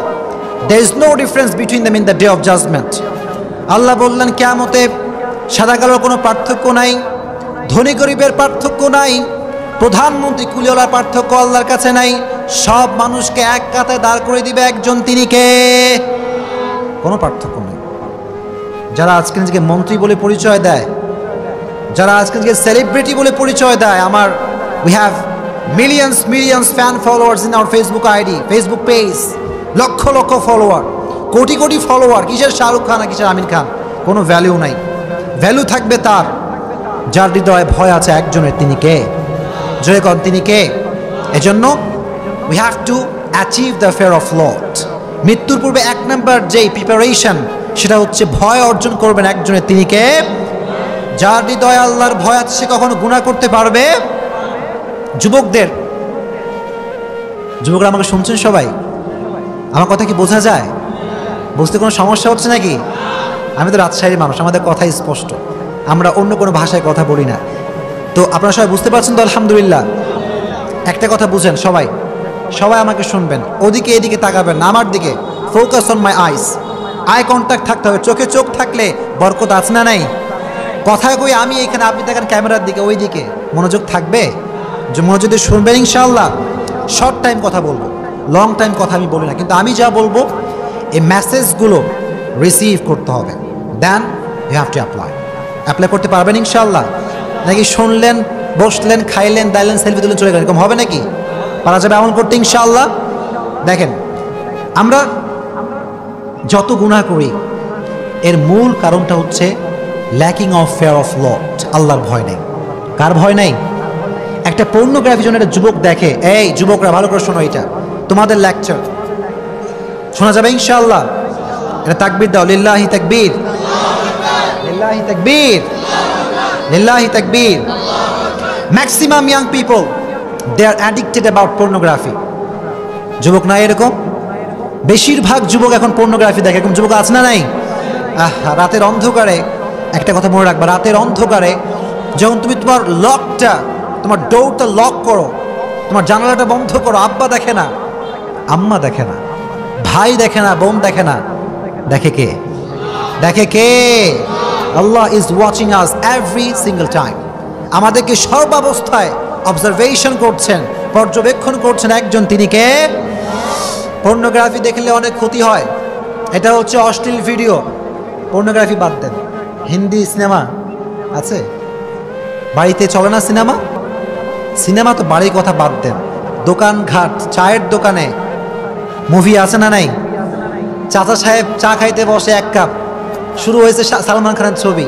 There is no difference between them in the day of judgment. আল্লাহ বললেন কিয়ামতে সাদা কালোর কোনো পার্থক্য নাই, ধনী গরিবের পার্থক্য নাই, প্রধানমন্ত্রী কুলিওয়ালার পার্থক্য আল্লাহর কাছে নাই। সব মানুষকে এক কাতায় দাঁড় করে দিবে একজন, তিনি কে? কোনো পার্থক্য নেই। যারা আজকে নিজেকে মন্ত্রী বলে পরিচয় দেয়, যারা আজকে নিজেকে সেলিব্রিটি বলে পরিচয় দেয়, আমার we have millions fan followers in our Facebook ID, Facebook page, lakh lakh follower, crore crore follower. কিসের শাহরুখ খান আর কিসের আমির খান? কোনো ভ্যালু নাই। ভ্যালু থাকবে তার যার হৃদয়ে ভয় আছে একজনের, তিনি কে? জয় কর, তিনি কে? এজন্য we have to achieve the fear of Lord. মৃত্যুর পূর্বে এক নাম্বার যেই প্রিপারেশন, সেটা হচ্ছে ভয় অর্জন করবেন একজনের, তিনি কে? যার হৃদয়ে আল্লাহর ভয় আছে সে কখনো গুনাহ করতে পারবে? যুবকরা আমাকে শুনছেন সবাই? আমার কথা কি বোঝা যায়? বুঝতে কোনো সমস্যা হচ্ছে নাকি? আমি তো রাজশাহীর মানুষ, আমাদের কথাই স্পষ্ট, আমরা অন্য কোনো ভাষায় কথা বলি না। তো আপনারা সবাই বুঝতে পারছেন তো? আলহামদুলিল্লাহ। একটা কথা বুঝেন সবাই, সবাই আমাকে শুনবেন, ওদিকে এদিকে তাকাবেন না, আমার দিকে। Focus on my eyes, eye contact থাকতে হবে। চোখে চোখ থাকলে বরকত আছে না নাই? কথায় কই আমি এখানে, আপনি দেখেন ক্যামেরার দিকে, ওই দিকে মনোযোগ থাকবে। যে মনোযোগ দিয়ে শুনবেন ইনশাআল্লাহ। শর্ট টাইম কথা বলবো, লং টাইম কথা আমি বলি না, কিন্তু আমি যা বলবো এই মেসেজগুলো রিসিভ করতে হবে। Then you have to apply করতে পারবেন ইনশাআল্লাহ। নাকি শুনলেন, বসলেন, খাইলেন, দাইলেন, সেলফি তুলে চলে গেলেন, এরকম হবে নাকি? পারা যাবে আমল করতে ইনশাআল্লাহ। দেখেন, আমরা যত গুনাহ করি এর মূল কারণটা হচ্ছে lacking of fair of Lord, আল্লাহর ভয় নেই। কার ভয় নেই? একটা পর্নোগ্রাফি যখন একটা যুবক দেখে, এই যুবকরা ভালো করে শোনো, এটা তোমাদের লেকচার, শোনা যাবে ইনশাআল্লাহ। এটা তাকবীর দাও, লিল্লাহি তাকবীর, লিল্লাহি তাকবীর, লিল্লাহি তাকবীর। Maximum young people they are addicted about pornography. যুবক না এরকম? বেশিরভাগ যুবক এখন পর্নোগ্রাফি দেখে, এরকম যুবক আছে না নাই? রাতের অন্ধকারে একটা কথা মনে রাখবা, রাতের অন্ধকারে যখন তুমি তোমার লকটা, তোমার ডোরটা লক করো, তোমার জানালাটা বন্ধ করো, আব্বা দেখে না, আম্মা দেখে না, ভাই দেখে না, বোন দেখে না, দেখে কে? দেখে কে? Allah is watching us every single time. আমাদেরকে সর্বাবস্থায় অবজারভেশন করছেন, পর্যবেক্ষণ করছেন একজন, তিনি কে? পর্নোগ্রাফি দেখলে অনেক ক্ষতি হয়। এটা হচ্ছে অশ্লীল ভিডিও। পর্নোগ্রাফি বাদ দেন, হিন্দি সিনেমা আছে, বাড়িতে চলে না সিনেমা? সিনেমা তো বাড়ির কথা বাদ দেন, দোকানঘাট, চায়ের দোকানে মুভি আছে না নাই? চাচা সাহেব চা খাইতে বসে, এক কাপ, শুরু হয়েছে সালমান খানের ছবি,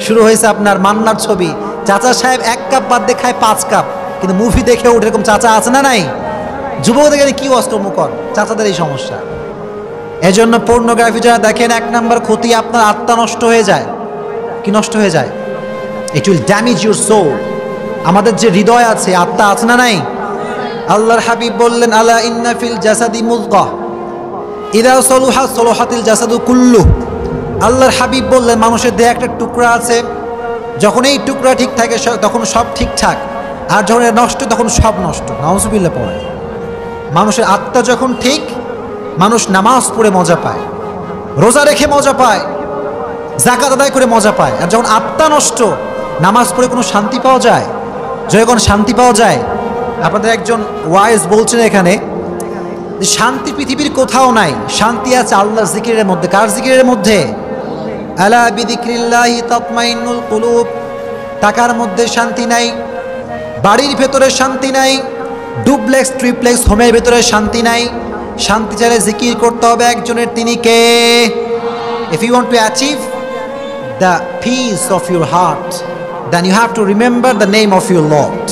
শুরু হয়েছে আপনার মান্নার ছবি, চাচা সাহেব এক কাপ বাদ দিয়ে খায় 5 কাপ, কিন্তু মুভি দেখে ওঠে, এরকম চাচা আছে না নাই? যুবকদের কি অষ্টমুখর, চাচাদের এই সমস্যা। এজন্য পর্নোগ্রাফি যারা দেখেন, 1 নাম্বার ক্ষতি, আপনার আত্মা নষ্ট হয়ে যায়। কি নষ্ট হয়ে যায়? It will damage your soul. আমাদের যে হৃদয় আছে, আত্মা আছে না নাই? আল্লাহর হাবিব বললেন, আলা ইন্না ফিল জাসাদি মুযগা ইযা সালুহা সালাহাতিল জাসাদু কুল্লু। আল্লাহর হাবিব বললেন, মানুষের দেহে একটা টুকরা আছে, যখন এই টুকরা ঠিক থাকে তখন সব ঠিকঠাক, আর যখন নষ্ট তখন সব নষ্ট। নাউযুবিল্লাহ পড়ে। মানুষের আত্মা যখন ঠিক, মানুষ নামাজ পড়ে মজা পায়, রোজা রেখে মজা পায়, যাকাত আদায় করে মজা পায়। আর যখন আত্মা নষ্ট, নামাজ পড়ে কোনো শান্তি পাওয়া যায়? যখন শান্তি পাওয়া যায়, আপনাদের একজন ওয়াইজ বলছেন এখানে, শান্তি পৃথিবীর কোথাও নাই, শান্তি আছে আল্লাহর জিকিরের মধ্যে। কার জিকিরের মধ্যে? আলা বিযিকরিল্লাহি তাতমাইন্নুল কুলুব। টাকার মধ্যে শান্তি নাই, বাড়ির ভেতরে শান্তি নাই, ডুপ্লেক্স ট্রিপ্লেক্স হোমের ভেতরে শান্তি নাই। শান্তি চাইলে জিকির করতে হবে একজনের, তিনি কে? If you want to achieve the peace of your heart, then you have to remember the name of your Lord.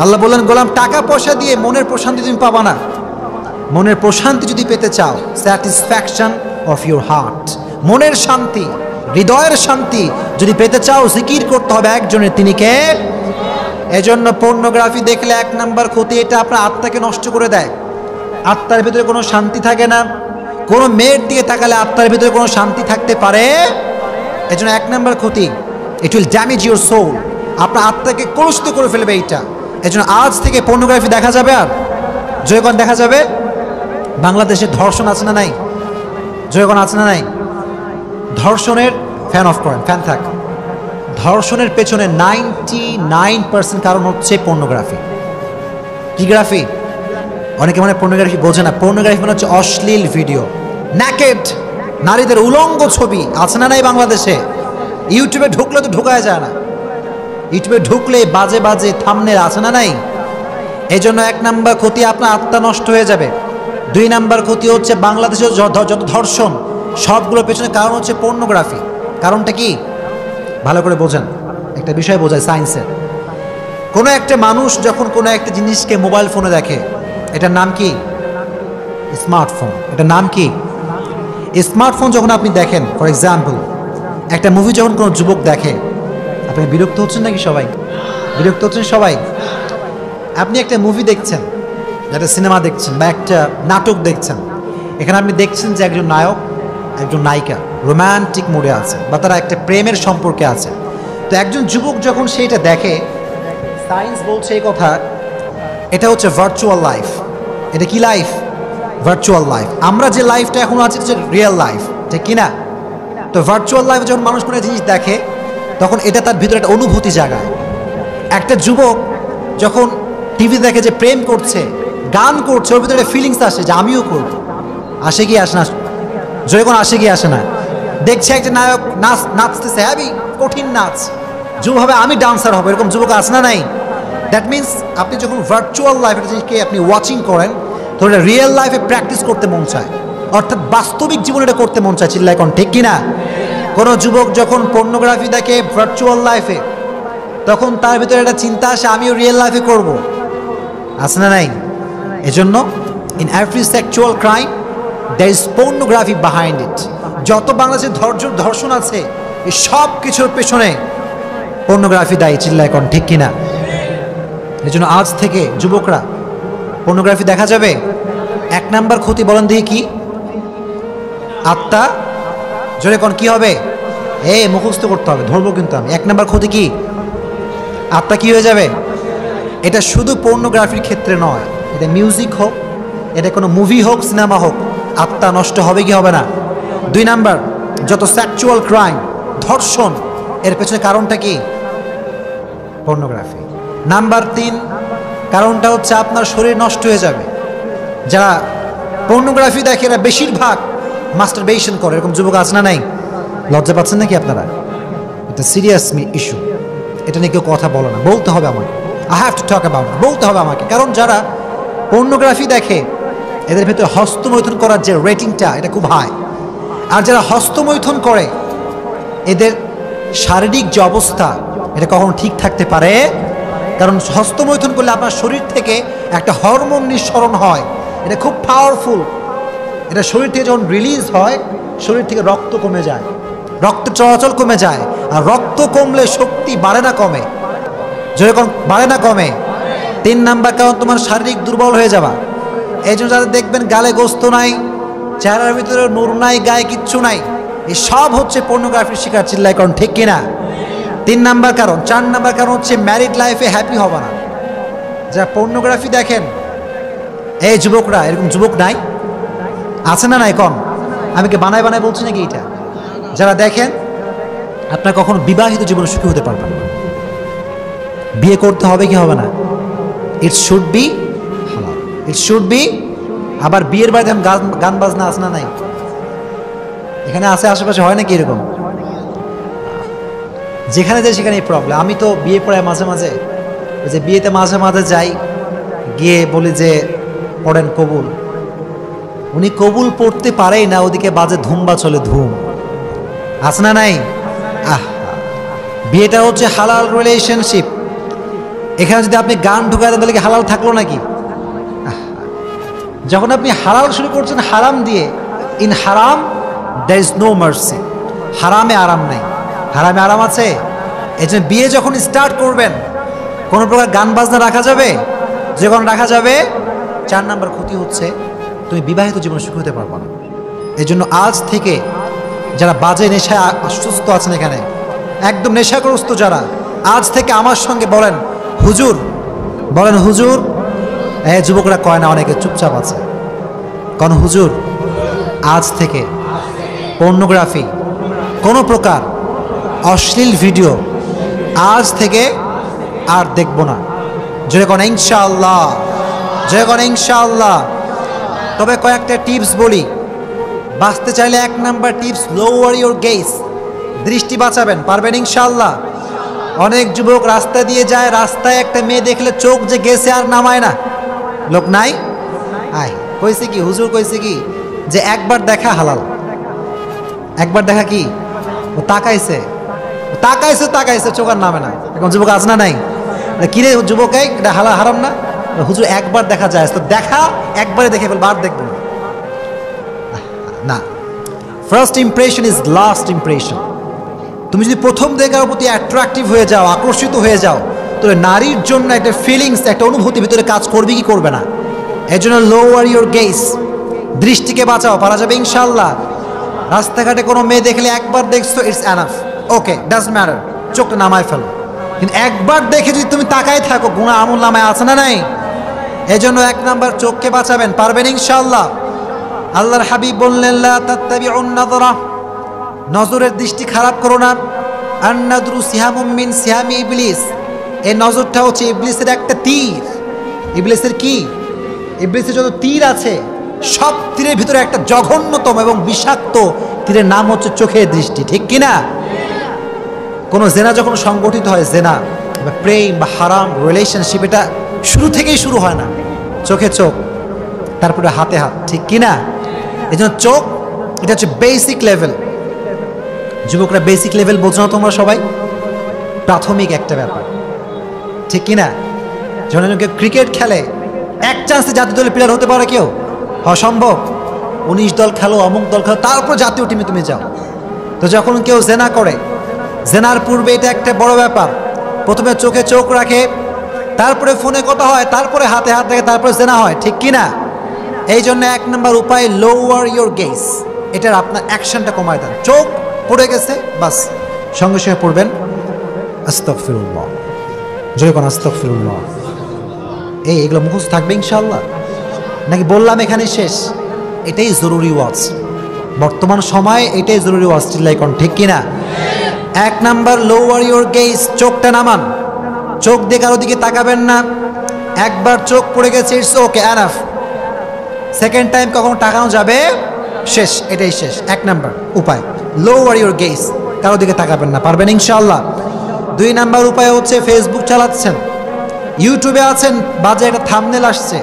আল্লাহ বললেন, গোলাম, টাকা পয়সা দিয়ে মনের প্রশান্তি তুমি পাবা না। মনের প্রশান্তি যদি পেতে চাও, স্যাটিসফ্যাকশন অফ ইউর হার্ট, মনের শান্তি, হৃদয়ের শান্তি যদি পেতে চাও, জিকির করতে হবে একজনের, তিনি কে? এজন্য পর্নোগ্রাফি দেখলে 1 নাম্বার ক্ষতি, এটা আপনার আত্মাকে নষ্ট করে দেয়। আত্মার ভিতরে কোনো শান্তি থাকে না। কোনো মেয়ের দিকে তাকালে আত্মার ভিতরে কোনো শান্তি থাকতে পারে? এজন্য 1 নাম্বার ক্ষতি, it will damage your soul. আপনার আত্মাকে কলুষিত করে ফেলবে এইটা। এজন্য আজ থেকে পর্নোগ্রাফি দেখা যাবে আর জয়গণ দেখা যাবে। বাংলাদেশে ধর্ষণ আছে না নাই? জয়গণ আছে না নাই? ধর্ষণের ফ্যান অফ করেন, ফ্যান থাক। ধর্ষণের পেছনে 99% কারণ হচ্ছে পর্নোগ্রাফি। কি গ্রাফি? অনেকে মানে পর্নোগ্রাফি বোঝে না। পর্নোগ্রাফি মানে হচ্ছে অশ্লীল ভিডিও, ন্যাকেড, নারীদের উলঙ্গ ছবি আছে না নাই বাংলাদেশে? ইউটিউবে ঢুকলে তো ঢুকায় যায় না। ইউটিউবে ঢুকলে বাজে বাজে থাম্বনেল আছে না নাই? এই জন্য 1 নাম্বার ক্ষতি, আপনার আত্মা নষ্ট হয়ে যাবে। 2 নাম্বার ক্ষতি হচ্ছে, বাংলাদেশের যত ধর্ষণ সবগুলোর পেছনে কারণ হচ্ছে পর্নোগ্রাফি। কারণটা কি? ভালো করে বোঝেন, একটা বিষয় বোঝায় সায়েন্সের। কোনো একটা মানুষ যখন কোনো একটা জিনিসকে মোবাইল ফোনে দেখে, এটার নাম কি? স্মার্টফোন। এটার নাম কি? স্মার্টফোন। যখন আপনি দেখেন, ফর এক্সাম্পল, একটা মুভি যখন কোনো যুবক দেখে, আপনি বিরক্ত হচ্ছেন নাকি? সবাই বিরক্ত হচ্ছেন সবাই। আপনি একটা মুভি দেখছেন, একটা সিনেমা দেখছেন বা একটা নাটক দেখছেন, এখানে আপনি দেখছেন যে একজন নায়ক একজন নায়িকা রোম্যান্টিক মুডে আছে বা তারা একটা প্রেমের সম্পর্কে আছে। তো একজন যুবক যখন সেইটা দেখে, সায়েন্স বলছে এই কথা, এটা হচ্ছে ভার্চুয়াল লাইফ। এটা কি লাইফ? Virtual life. আমরা যে লাইফটা এখন আছে হচ্ছে রিয়েল লাইফ, ঠিক কিনা? তো ভার্চুয়াল লাইফে যখন মানুষ কোনো জিনিস দেখে, তখন এটা তার ভিতরে একটা অনুভূতি জাগায়। একটা যুবক যখন টিভি দেখে যে প্রেম করছে, গান করছে, ওর ভিতরে ফিলিংস আসে যে আমিও করব। আসে কি আসে না? যখন আসে কি আসে না? দেখছে একটা নায়ক নাচতেছে, হ্যাভি কঠিন নাচ, যুবক ভাবে আমি ডান্সার হবো, এরকম যুবক আছে না নাই? দ্যাট মিনস আপনি যখন ভার্চুয়াল লাইফের জিনিসকে আপনি ওয়াচিং করেন, তো এটা রিয়েল লাইফে প্র্যাকটিস করতে মন চায়, অর্থাৎ বাস্তবিক জীবনে এটা করতে মন চায়। চিল্লায় কোন ঠিক কিনা? কোনো যুবক যখন পর্নোগ্রাফি দেখে ভার্চুয়াল লাইফে, তখন তার ভিতরে একটা চিন্তা আসে আমিও রিয়েল লাইফে করব। আছে না নাই? এজন্য in every sexual crime there is pornography behind it. যত বাংলাদেশে ধর্ষণ আছে, এই সব কিছুর পেছনে পর্নোগ্রাফি দায়ী। চিল্লায় কোন ঠিক কিনা? এই জন্য আজ থেকে যুবকরা পর্নোগ্রাফি দেখা যাবে। 1 নাম্বার ক্ষতি বলেন দেখি কি? আত্মা জোরে কোন কি হবে? মুখস্থ করতে হবে, ধরবো কিন্তু আমি। 1 নাম্বার ক্ষতি কি? আত্মা কি হয়ে যাবে? এটা শুধু পর্নোগ্রাফির ক্ষেত্রে নয়, এটা মিউজিক হোক, এটা কোনো মুভি হোক, সিনেমা হোক, আত্মা নষ্ট হবে কি হবে না? 2 নাম্বার, যত সেক্সুয়াল ক্রাইম, ধর্ষণ, এর পেছনে কারণটা কি? পর্নোগ্রাফি। নাম্বার 3, কারণটা হচ্ছে আপনার শরীর নষ্ট হয়ে যাবে। যারা পর্নোগ্রাফি দেখে এরা বেশিরভাগ মাস্টারবেশন করে, এরকম যুবক আছে না নাই? লজ্জা পাচ্ছেন নাকি আপনারা? এটা সিরিয়াস ইস্যু, এটা নিয়ে কেউ কথা বলো না, বলতে হবে আমাকে। I have to talk about, বলতে হবে আমাকে। কারণ যারা পর্নোগ্রাফি দেখে এদের ভেতরে হস্তমৈথুন করার যে রেটিংটা, এটা খুব হাই। আর যারা হস্তমৈথুন করে এদের শারীরিক যে অবস্থা, এটা কখনো ঠিক থাকতে পারে? কারণ হস্তমৈথুন করলে আপনার শরীর থেকে একটা হরমোন নিঃসরণ হয়, এটা খুব পাওয়ারফুল। এটা শরীর থেকে যখন রিলিজ হয়, শরীর থেকে রক্ত কমে যায়, রক্ত চলাচল কমে যায়। আর রক্ত কমলে শক্তি বাড়ে না কমে? যেরকম বাড়ে না কমে? 3 নাম্বার কারণ, তোমার শারীরিক দুর্বল হয়ে যাবা। এই জন্য যাদের দেখবেন গালে গোস্ত নাই, চেহারার ভিতরে নূর নাই, গায়ে কিচ্ছু নাই, এই সব হচ্ছে পর্নোগ্রাফির শিকার। চিল্লাই কারণ ঠিক কিনা? 3 নাম্বার কারণ। 4 নাম্বার কারণ হচ্ছে ম্যারিড লাইফে হ্যাপি হবে না। যারা পর্নোগ্রাফি দেখেন, এই যুবকরা, এরকম যুবক নাই? আছে না নাই? কম। আমি কি বানায় বানায় বলছি নাকি? এটা যারা দেখেন, আপনার কখনো বিবাহিত জীবনে সুখী হতে পারবেন না। বিয়ে করতে হবে কি হবে না? ইট শুড বি হালাল, ইট শুড বি। আবার বিয়ের বাড়িতে গান বাজনা আছে না নাই? এখানে আছে, আশেপাশে হয় নাকি এরকম? যেখানে যাই সেখানে প্রবলেম। আমি তো বিয়ে পড়ায় মাঝে মাঝে, ওই যে বিয়েতে মাঝে মাঝে যাই, গিয়ে বলি যে পড়েন কবুল, উনি কবুল পড়তে পারেই না, ওদিকে বাজে ধুমবা চলে, ধুম। আছে না নাই? বিয়েটা হচ্ছে হালাল রিলেশনশিপ। এখানে যদি আপনি গান ঢুকায় দেন, তাহলে কি হালাল থাকলো নাকি? যখন আপনি হালাল শুরু করছেন হারাম দিয়ে, ইন হারাম দ্যার ইজ নো মার্সি। হারামে আরাম নাই। হারামে আরাম আছে? এই জন্য বিয়ে যখন স্টার্ট করবেন, কোনো প্রকার গান বাজনা রাখা যাবে? যখন রাখা যাবে, 4 নাম্বার ক্ষতি হচ্ছে, তুমি বিবাহিত জীবনে সুখী হতে পারবে না। এই জন্য আজ থেকে যারা বাজে নেশায় অসুস্থ আছেন, এখানে একদম নেশাগ্রস্ত যারা, আজ থেকে আমার সঙ্গে বলেন হুজুর, বলেন হুজুর। যুবকরা কয় না, অনেকে চুপচাপ আছে। কোন হুজুর, আজ থেকে পর্নোগ্রাফি, কোনো প্রকার অশ্লীল ভিডিও আজ থেকে আর দেখব না। যেরকম ইনশাআল্লাহ, যেরকম ইনশাআল্লাহ। তবে কয়েকটা টিপস বলি। বাঁচতে চাইলে 1 number tips, lower your gauge. দৃষ্টি বাঁচাবেন, পারবেন ইনশাআল্লাহ। অনেক যুবক রাস্তা দিয়ে যায়, রাস্তায় একটা মেয়ে দেখলে চোখ যে গেছে আর নামায় না। লোক নাই? কইছে কি হুজুর, কইছে কি যে একবার দেখা হালাল। একবার দেখা কি? ও তাকাইছে তাকাইছে তাকাইছে, চোখ আর নামে না। এখন যুবক আছে না নাই? কিরে যুবক, এটা হালাল হারাম না? হুজুর একবার দেখা যায় তো, দেখা একবারে দেখে ফেল, বার দেখবো না। First impression is last impression. তুমি যদি প্রথম দেখার প্রতি অ্যাট্রাকটিভ হয়ে যাও, আকর্ষিত হয়ে যাও, তাহলে নারীর জন্য একটা ফিলিংস, একটা অনুভূতি ভিতরে কাজ করবে কি করবে না? এর জন্য লোয়ার ইউর গেজ, দৃষ্টিকে বাঁচাও, পারা যাবে ইনশাআল্লাহ। রাস্তাঘাটে কোনো মেয়ে দেখলে একবার দেখছো, it's enough, okay, doesn't matter, চোখটা নামায় ফেলো। কিন্তু একবার দেখে যদি তুমি তাকায় থাকো, গুনাহ আমল নামায় আছে না নাই? এই জন্য 1 নাম্বার চোখকে বাঁচাবেন, পারবেন ইনশাআল্লাহ। আল্লাহর হাবিব বললেন, লা তাত্তাবিউন নাযরা, নজরের দৃষ্টি খারাপ করো না। আন-নাযরু সিহামুম মিন সিহামি ইবলিস, এই নজরটা হচ্ছে ইবলিসের একটা তীর। ইবলিসের কি? ইবলিসের যত তীর আছে, সব তীরের ভিতরে একটা জঘন্যতম এবং বিষাক্ত তীরের নাম হচ্ছে চোখের দৃষ্টি, ঠিক কিনা? কোনো জেনা যখন সংগঠিত হয়, জেনা বা প্রেম বা হারাম রিলেশনশিপ, এটা শুরু থেকেই শুরু হয় না, চোখে চোখ, তারপরে হাতে হাত, ঠিক কিনা? এই জন্য চোখ, এটা হচ্ছে বেসিক লেভেল। যুবকরা বেসিক লেভেল বোঝো না তোমরা সবাই? প্রাথমিক একটা ব্যাপার, ঠিক কিনা? যখন কেউ ক্রিকেট খেলে, এক চান্সে জাতীয় দলের প্লেয়ার হতে পারে কেউ? অসম্ভব। 19 দল খেলো, অমুক দল খেলো, তারপর জাতীয় টিমে তুমি যাও। তো যখন কেউ জেনা করে, জেনার পূর্বে এটা একটা বড় ব্যাপার। প্রথমে চোখে চোখ রাখে, তারপরে ফোনে কথা হয়, তারপরে হাতে হাত রাখে, তারপরে জেনা হয়, ঠিক কিনা? এই জন্য 1 নম্বর উপায়, লোয়ার ইউর গেজ, এটার আপনার অ্যাকশনটা কমায় দেন। চোখ পড়ে গেছে, বাস সঙ্গে সঙ্গে পড়বেন আস্তাগফিরুল্লাহ, জোরে কোন আস্তাগফিরুল্লাহ। এগুলো মুখস্থ থাকবে ইনশাআল্লাহ, নাকি বললাম এখানে শেষ? এটাই জরুরি ওয়াজ, বর্তমান সময়ে এটাই জরুরি ওয়াজ। চিল্লাই কোন ঠিক কিনা? 1 নাম্বার, লোয়ার ইউর গেজ, চোখটা নামান, চোখ দিয়ে কারো দিকে তাকাবেন না। একবার চোখ পড়ে গেছে, it's okay, enough. Second time কখনো তাকানো যাবে? শেষ, এটাই শেষ। 1 নাম্বার উপায়, লোয়ার ইউর গেজ, কারো দিকে তাকাবেন না, পারবেন ইনশাআল্লাহ। 2 নাম্বার উপায় হচ্ছে ফেসবুক চালাচ্ছেন, ইউটিউবে আছেন, বাজে একটা থাম্বনেল আসছে,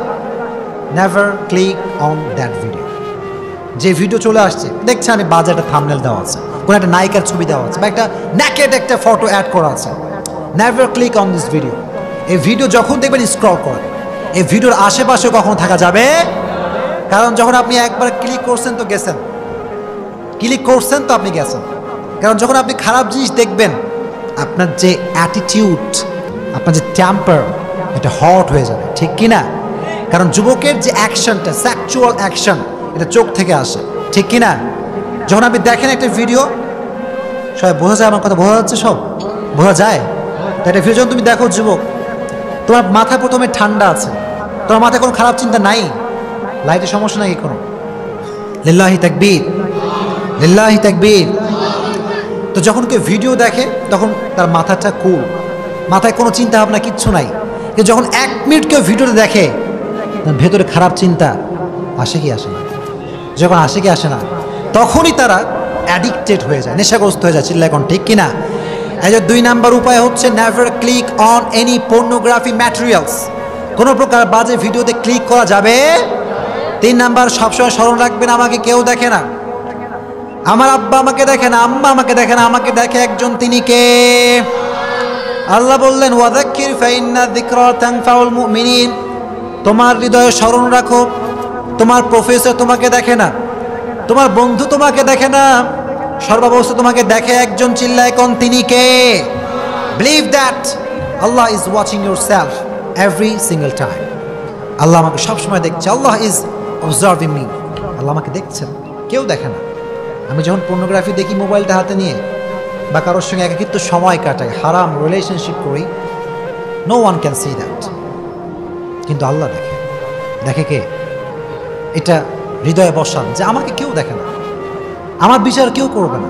never click on that video. যে ভিডিও চলে আসছে দেখছেন আমি বাজে একটা থাম্বনেল দেওয়া আছে, কোনো একটা নায়িকার ছবি দেওয়া আছে বা একটা ন্যাকেড একটা ফটো অ্যাড করা আছে, never click on this video. এই ভিডিও যখন দেখবেন স্ক্রল করেন, এই ভিডিওর আশেপাশে কখনো থাকা যাবে, কারণ যখন আপনি একবার ক্লিক করছেন তো গেছেন, ক্লিক করছেন তো আপনি গেছেন। কারণ যখন আপনি খারাপ জিনিস দেখবেন, আপনার যে অ্যাটিটিউড, আপনার যে টেম্পার, এটা হট হয়ে যাবে, ঠিক কি না? কারণ যুবকের যে অ্যাকশনটা, সেক্সুয়াল অ্যাকশন, এটা চোখ থেকে আসে, ঠিক কি না? যখন আপনি দেখেন একটা ভিডিও, সবাই বোঝা যায় আমার কথা, বোঝা যাচ্ছে? সব বোঝা যায় তো? একটা ভিডিও যখন তুমি দেখো যুবক, তোমার মাথা প্রথমে ঠান্ডা আছে, তোমার মাথায় কোনো খারাপ চিন্তা নাই, লাইটের সমস্যা নাকি কোনো? লিল্লাহি তাকবীর, লিল্লাহি তাকবীর। তো যখন কেউ ভিডিও দেখে তখন তার মাথাটা কুল, মাথায় কোনো চিন্তা ভাবনা কিচ্ছু নাই। কিন্তু যখন 1 মিনিট কেউ ভিডিওতে দেখে, তার ভেতরে খারাপ চিন্তা আসে কি আসে না? যখন আসে কি আসে না, তখনই তারা অ্যাডিক্টেড হয়ে যায়, নেশাগ্রস্ত হয়ে যায়। চিল্লা এখন ঠিক কিনা? এই যে 2 নাম্বার উপায় হচ্ছে never click on any pornography materials, কোনো প্রকার বাজে ভিডিওতে ক্লিক করা যাবে। 3 নাম্বার, সবসময় স্মরণ রাখবেন, আমাকে কেউ দেখে না, আমার আব্বা আমাকে দেখে না, আম্মা আমাকে দেখে না, আমাকে দেখে একজন, তিনি কে? আল্লাহ বললেন ওয়াযাক্কির ফাইন্না যিকরা তানফাউল মুমিনিন, তোমার হৃদয়ে স্মরণ রাখো, তোমার প্রফেসর তোমাকে দেখে না, তোমার বন্ধু তোমাকে দেখে না, সর্বাবস্থা তোমাকে দেখে একজন। চিল্লায় কোন, তিনি কে? Believe that Allah is watching yourself every single time. আল্লাহ আমাকে সবসময় দেখছে, আল্লাহ ইজ অবজার্ভিং মি, আল্লাহ আমাকে দেখছেন, কেউ দেখে না। আমি যখন পর্নোগ্রাফি দেখি মোবাইলটা হাতে নিয়ে, বা কারোর সঙ্গে একাকিত্ব সময় কাটাই, হারাম রিলেশনশিপ করি, no one can see that, কিন্তু আল্লাহ দেখে। দেখে কে? এটা হৃদয়ে বসান যে আমাকে কেউ দেখে না, আমার বিচার কেউ করবে না।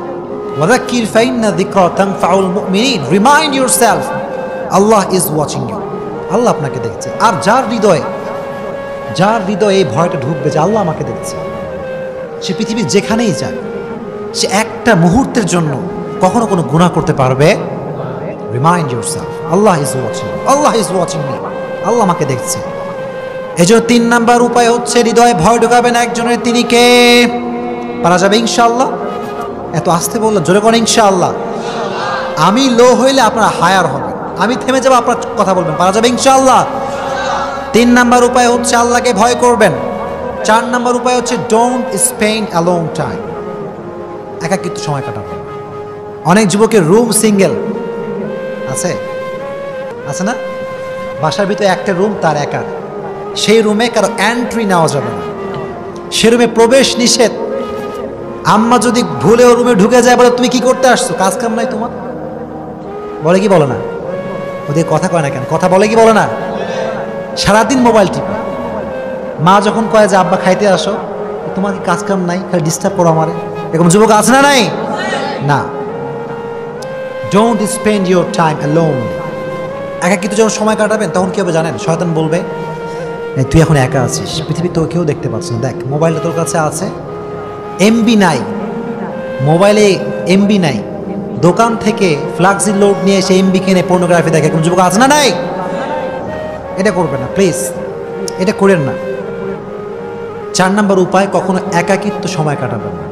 ওয়াযাক্কির ফাইন্না যিকরা তানফাউল মুমিনিন, remind yourself Allah is watching you, আল্লাহ আপনাকে দেখছে। আর যার হৃদয়ে এই ভয়টা ঢুকবে যে আল্লাহ আমাকে দেখছে, সে পৃথিবীর যেখানেই যাক, সে একটা মুহূর্তের জন্য কখনো কোনো গুনাহ করতে পারবে। Remind yourself Allah is watching, Allah is watching me, আল্লাহ আমাকে দেখছে। এই জন্য 3 নাম্বার উপায় হচ্ছে হৃদয়ে ভয় ঢোকাবেন একজনের, তিনি কে? পারা যাবে ইনশাআল্লাহ? এত আস্তে বললাম, জোরে করেন ইনশাআল্লাহ। আমি লো হইলে আপনারা হায়ার হবেন, আমি থেমে যাবো, আপনার কথা বলবেন, পারা যাবে ইনশাআল্লাহ। 3 নাম্বার উপায় হচ্ছে আল্লাহকে ভয় করবেন। 4 নাম্বার উপায় হচ্ছে don't spend a long time, একাকিত্ব সময় কাটাবেন। অনেক যুবকের রুম সিঙ্গেল আছে, আছে না? বাসার ভিতরে একটা রুম তার একা, সেই রুমে কারো এন্ট্রি নেওয়া যাবে না, সে রুমে প্রবেশ নিষেধ। আম্মা যদি ভুলেও রুমে ঢুকে যায়, বলে তুমি কি করতে আসছো, কাজ কাম নাই তোমার? বলে কি বলে না? ওদের কথা কয় না কেন? কথা বলে কি বলে না? সারাদিন মোবাইল টিপে। মা যখন কয় যে আব্বা খাইতে আসো, তোমার কি কাজ কাম নাই, খালি ডিস্টার্ব করো আমারে, এরকম যুবক আছে না? নাই না। Don't spend your time alone. একাকিত্ব যখন সময় কাটাবেন তখন কি হবে জানেন? শয়তান বলবে তুই এখন একা আছিস, পৃথিবীর তো কেউ দেখতে পাচ্ছে না, দেখ মোবাইলটা তোর কাছে আছে, এমবি নাই, মোবাইলে এমবি নাই, দোকান থেকে ফ্লাক্সি লোড নিয়ে এসে এমবি কিনে পর্নোগ্রাফি দেখে। কোন যুবক আছে না? নাই। এটা করবে না প্লিজ, এটা করেন না। 4 নাম্বার উপায়, কখনো একাকিত্ব সময় কাটাবেন না।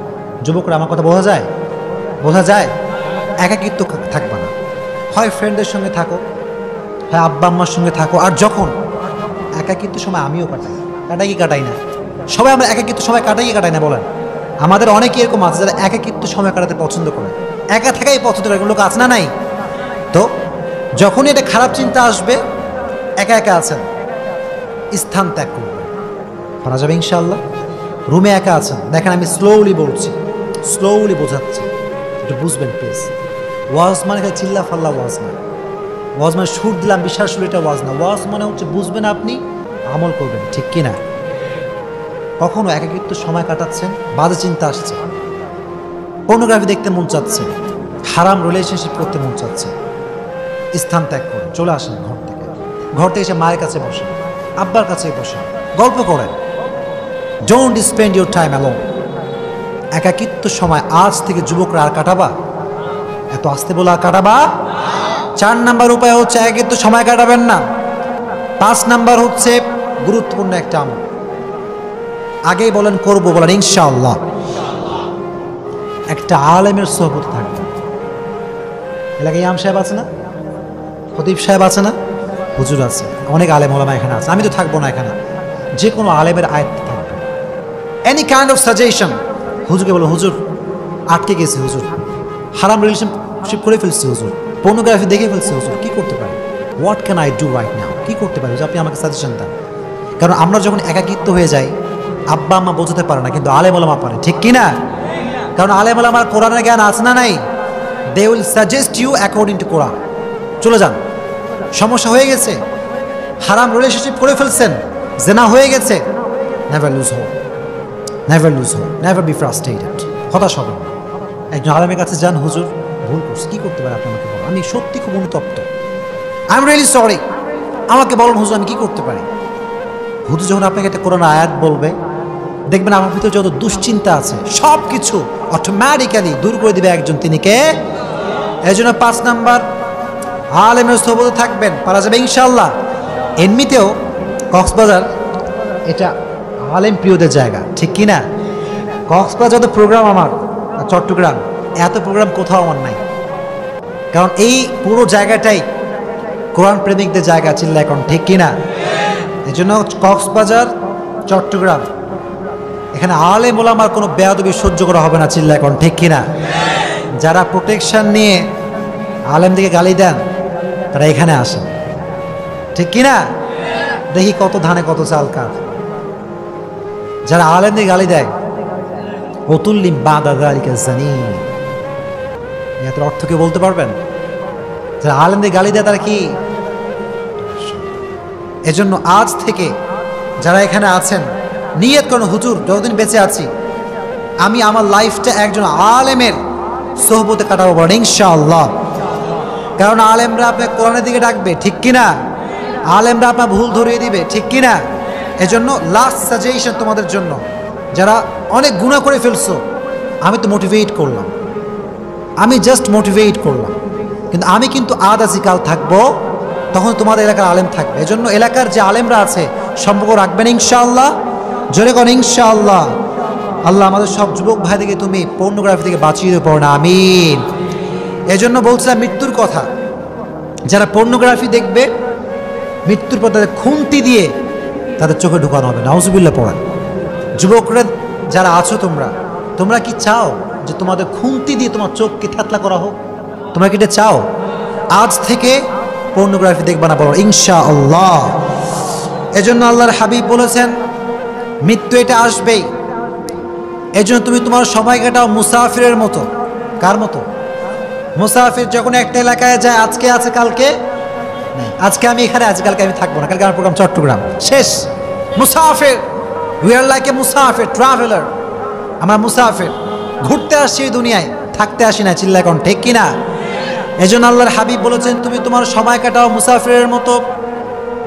যুবকরা আমার কথা বোঝা যায়? বোঝা যায়? একাকিত্ব থাকবে না, হয় ফ্রেন্ডদের সঙ্গে থাকো, হয় আব্বা আম্মার সঙ্গে থাকো। আর যখন একাকিত্ব সময় আমিও কাটাই কি কাটাই না? সবাই আমরা একাকিত্ব সময় কাটাই কি কাটাই না বলেন? আমাদের অনেকে এরকম আছে যারা একাকিত্ব সময় কাটাতে পছন্দ করে, একা থাকাই পছন্দ করে, লোক আছে না? নাই। তো যখনই এটা খারাপ চিন্তা আসবে, একা একা আছেন, স্থান ত্যাগ করবে, পারা যাবে ইনশাআল্লাহ। রুমে একা আছেন, দেখেন আমি স্লোলি বলছি, স্লোলি বোঝাচ্ছি, একটু বুঝবেন প্লিজ। ওয়াজ মানে চিল্লা ফাল্লা ওয়াজ না, ওয়াজ মানে সুর দিলাম বিশ্বাস সুর, এটা ওয়াজ না। ওয়াজ মানে হচ্ছে বুঝবেন, আপনি আমল করবেন, ঠিক কিনা? কখনো একাকিত্ব সময় কাটাচ্ছেন, বাজে চিন্তা আসছে, পর্নোগ্রাফি দেখতে মন চাচ্ছে, হারাম রিলেশনশিপ করতে মন চাচ্ছে, স্থান ত্যাগ করেন, চলে আসেন ঘর থেকে। ঘর থেকে এসে মায়ের কাছে বসেন, আব্বার কাছে বসেন, গল্প করেন। Don't spend your time alone. একাকিত্ব সময় আজ থেকে যুবকরা আর কাটাবা? এত আসতে বলে আর কাটাবা? 4 নাম্বার উপায় হচ্ছে একাকিত্ব সময় কাটাবেন না। 5 নাম্বার হচ্ছে গুরুত্বপূর্ণ একটা আমল, আগেই বলেন করবো, বলেন ইনশাআল্লাহ। একটা আলেমের সোহবত থাকবে। এলাকায় ইমাম সাহেব আছে না, খতিব সাহেব আছে না, হুজুর আছে, অনেক আলেম ওলামা এখানে আছে, আমি তো থাকবো না এখানে। যে কোনো আলেমের আয়াত থাকবে, এনি কাইন্ড অফ সাজেশন। হুজুরকে বলো, হুজুর আটকে গেছে, হুজুর হারাম রিলেশনশিপ করে ফেলছি, হুজুর পর্নোগ্রাফি দেখে ফেলছি, হুজুর কি করতে পারি? What can I do right now? কি করতে পারি আপনি আমাকে সাজেশন দেন। কারণ আমরা যখন একাকিত্ব হয়ে যাই, আব্বা আম্মা বোঝাতে পারে না, কিন্তু আলেম ওলামা পারে, ঠিক কিনা? কারণ আলেম ওলামার কোরআনের জ্ঞান আছে না নাই? They will suggest you according to Quran. চলে যান, সমস্যা হয়ে গেছে, হারাম রিলেশনশিপ করে ফেলছেন, জেনা হয়ে গেছে, never lose hope, never lose hope, never be frustrated. হতাশ হবেন। একজন আলেমের কাছে যান, হুজুর ভুল করছি, কি করতে পারি? আপনি আমাকে বলেন, আমি সত্যি খুব অনুতপ্ত, আই এম রিয়েলি সরি, আমাকে বলুন হুজুর আমি কি করতে পারি? হুজুর যখন আপনাকে একটা কোরআন আয়াত বলবে, দেখবেন আমার ভিতরে যত দুশ্চিন্তা আছে সব কিছু অটোমেটিক্যালি দূর করে দিবে একজন, তিনি কে? এই জন্য 5 নাম্বার আলেমের সোহবতে থাকবেন, পারা যাবে ইনশাআল্লাহ। এমনিতেও কক্সবাজার এটা আলেম প্রিয়দের জায়গা, ঠিক কিনা? কক্সবাজার যত প্রোগ্রাম আমার, চট্টগ্রাম এত প্রোগ্রাম কোথাও আমার নাই। কারণ এই পুরো জায়গাটাই কোরআন প্রেমিকদের জায়গা, চিল্লা এখন, ঠিক কিনা? এই জন্য কক্সবাজার, চট্টগ্রাম এখানে আলেম ওলামার কোনো বেয়াদবি সহ্য করা হবে না, চিল্লা এখন, ঠিক কিনা? যারা প্রোটেকশন নিয়ে আলেমদিকে গালি দেন তারা এখানে আসেন, ঠিক কিনা? দেখি কত ধানে কত চাল কার। যারা আলেমদের গালি দেয়, অতুল্লিম বাদা যালিকা জানিম, এর অর্থ কি বলতে পারবেন? যারা আলেমদের গালি দেয় তারা কি? এজন্য আজ থেকে যারা এখানে আছেন, নিয়ত করুন, হুজুর যতদিন বেঁচে আছি আমি আমার লাইফটা একজন আলেমের সোহবতে কাটাবো, বলেন ইনশাআল্লাহ। কারণ আলেমরা আপনার কোরআনের দিকে ডাকবে, ঠিক কিনা? আলেমরা আপনার ভুল ধরিয়ে দিবে, ঠিক কিনা? এজন্য লাস্ট সাজেশন তোমাদের জন্য, যারা অনেক গুনাহ করে ফেলছো, আমি তো মোটিভেট করলাম, আমি জাস্ট মোটিভেট করলাম, কিন্তু আমি কিন্তু আজ আছি কাল থাকবো, তখন তোমাদের এলাকার আলেম থাকবে। এজন্য এলাকার যে আলেমরা আছে সম্পর্ক রাখবেন ইনশাআল্লাহ, জোরে করেন ইনশাআল্লাহ। আল্লাহ আমাদের সব যুবক ভাইদেরকে তুমি পর্নোগ্রাফি থেকে বাঁচিয়ে দিও, পড়ো না আমিন। এজন্য বলছিলাম মৃত্যুর কথা, যারা পর্নোগ্রাফি দেখবে মৃত্যুর পর তাদের খুন্তি দিয়ে তাদের চোখে ঢুকানো হবে, নাউজুবিল্লাহ পড়েন। যুবকরা যারা আছো, তোমরা কি চাও যে তোমাদের খুন্তি দিয়ে তোমার চোখকে থ্যাতলা করা হোক? তোমরা কি এটা চাও? আজ থেকে পর্নোগ্রাফি দেখবা না, বলো ইনশাআল্লাহ। এজন্য আল্লাহর হাবিব বলেছেন মৃত্যু এটা আসবেই, এজন্য তুমি তোমার সময় কাটাও মুসাফিরের মতো। কার মতো? মুসাফির যখন একটা এলাকায় যায়, আজকে আছে কালকে নেই, আজকে আমি এখানে আছি কালকে আমি থাকবো না, কালকে আমার প্রোগ্রাম চট্টগ্রাম, শেষ। মুসাফির, উই আর লাইক এ মুসাফির, ট্রাভেলার। আমরা মুসাফির, ঘুরতে আসছি এই দুনিয়ায়, থাকতে আসি না, চিল্লা এখন, ঠিক কিনা? এজন্য আল্লাহর হাবিব বলেছেন তুমি তোমার সময় কাটাও মুসাফিরের মতো।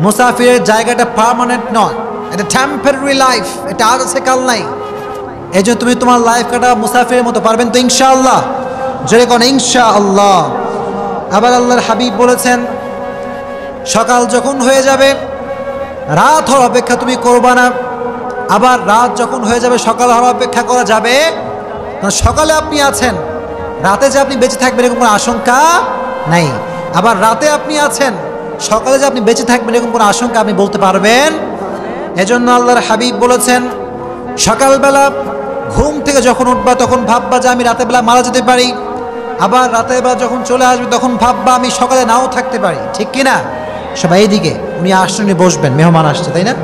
মুসাফিরের জায়গাটা পার্মানেন্ট নয়, এটা টেম্পোরারি লাইফ, এটা আজ আছে কাল নাই। এজন্য তুমি তোমার লাইফ কাটাও মুসাফিরের মতো, পারবেন তো ইনশাআল্লাহ? জোরে কোন ইনশাআল্লাহ। আবার আল্লাহর হাবিব বলেছেন সকাল যখন হয়ে যাবে রাত হওয়ার অপেক্ষা তুমি করবা না, আবার রাত যখন হয়ে যাবে সকাল হওয়ার অপেক্ষা করা যাবে। সকালে আপনি আছেন, রাতে যে আপনি বেঁচে থাকবেন এরকম কোনো আশঙ্কা নাই। আবার রাতে আপনি আছেন, সকালে যে আপনি বেঁচে থাকবেন এরকম কোনো আশঙ্কা আপনি বলতে পারবেন? এজন্য আল্লাহর হাবিব বলেছেন সকালবেলা ঘুম থেকে যখন উঠবা তখন ভাববা যে আমি রাতের বেলা মারা যেতে পারি, আবার রাতের বেলা যখন চলে আসবে তখন ভাববা আমি সকালে নাও থাকতে পারি, ঠিক কিনা? সবাই এইদিকে, উনি আসছেন, উনি বসবেন, মেহমান আসছে, তাই না?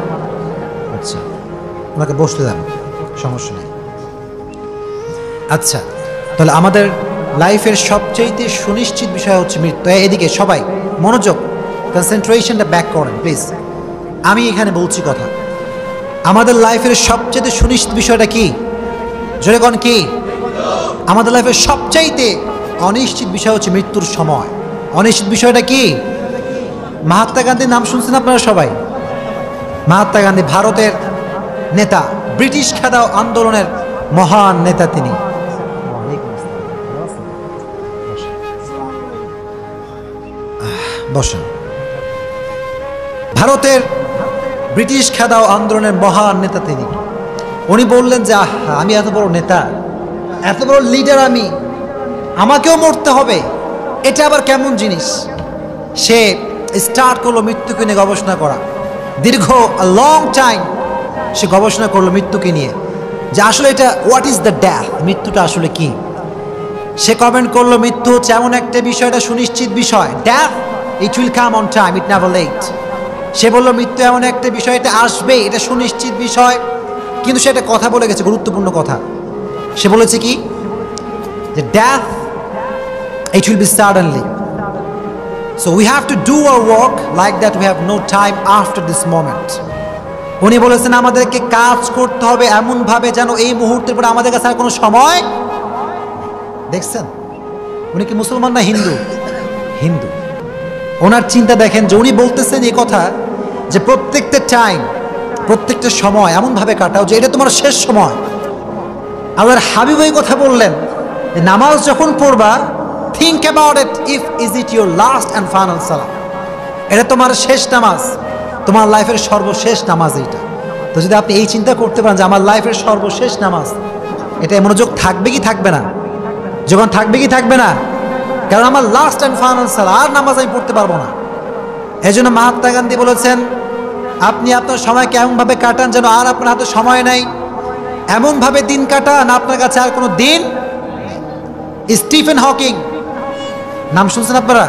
আচ্ছা, ওনাকে বসতে দেন। সমস্যা নেই। আচ্ছা, তাহলে আমাদের লাইফের সবচেয়ে সুনিশ্চিত বিষয় হচ্ছে মৃত্যু। এদিকে সবাই মনোযোগ, কনসেন্ট্রেশনটা ব্যাক করেন প্লিজ। আমি এখানে বলছি কথা, আমাদের লাইফের সবচেয়ে সুনিশ্চিত বিষয়টা কি? জোরে কোন কি? আমাদের লাইফের সবচাইতে অনিশ্চিত বিষয় হচ্ছে মৃত্যুর সময়। অনিশ্চিত বিষয়টা কি? মহাত্মা গান্ধীর নাম শুনছেন আপনারা সবাই? মহাত্মা গান্ধী ভারতের নেতা, ব্রিটিশ খেদাও আন্দোলনের মহান নেতা তিনি। বসেন। ভারতের ব্রিটিশ খেদাও আন্দোলনের মহান নেতা তিনি। উনি বললেন যে আমি এত বড় নেতা, এত বড় লিডার, আমাকেও মরতে হবে, এটা আবার কেমন জিনিস? সে স্টার্ট করলো মৃত্যুকে নিয়ে গবেষণা করা। দীর্ঘ লং টাইম সে গবেষণা করলো মৃত্যুকে নিয়ে, যে আসলে এটা হোয়াট ইজ দ্য ডেথ, মৃত্যুটা আসলে কি। সে কমেন্ট করলো মৃত্যু হচ্ছে এমন একটা বিষয়, এটা সুনিশ্চিত বিষয়। Death it will come on time, it never late. সে বললো মৃত্যু এমন একটা বিষয়, এটা আসবে, এটা সুনিশ্চিত বিষয়। কিন্তু সে একটা কথা বলে গেছে, গুরুত্বপূর্ণ কথা। সে বলেছে কি, যে death it will be suddenly, so we have to do our work like that, we have no time after this moment. উনি বলেছেন আমাদেরকে কাজ করতে হবে এমন ভাবে যেন এই মুহূর্তের পরে আমাদের কাছে আর কোনো সময়। দেখছেন উনি কি মুসলমান না হিন্দু? হিন্দু। ওনার চিন্তা দেখেন, যে উনি বলতেছেন এই কথা যে প্রত্যেকটা টাইম, প্রত্যেকটা সময় এমন ভাবে কাটাও যে এটা তোমার শেষ সময়। আবার হাবিব এই কথা বললেন, নামাজ যখন পড়বা, think about it, if is it your last and final salah, এটা তোমার শেষ নামাজ, তোমার লাইফের সর্বশেষ নামাজ এইটা। তো যদি আপনি এই চিন্তা করতে পারেন যে আমার লাইফের সর্বশেষ নামাজ, এটা মনোযোগ থাকবে কি থাকবে না? যখন থাকবে কি থাকবে না? কারণ আমার লাস্ট অ্যান্ড ফাইনাল সালাহ, আর নামাজ আমি পড়তে পারবো না। এই জন্য মহাত্মা গান্ধী বলেছেন আপনি আপনার সময়কে এমনভাবে কাটান যেন আর আপনার হাতে সময় নেই, এমনভাবে দিন কাটান আপনার কাছে আর কোনো দিন। স্টিফেন হকিং নাম শুনছেন আপনারা?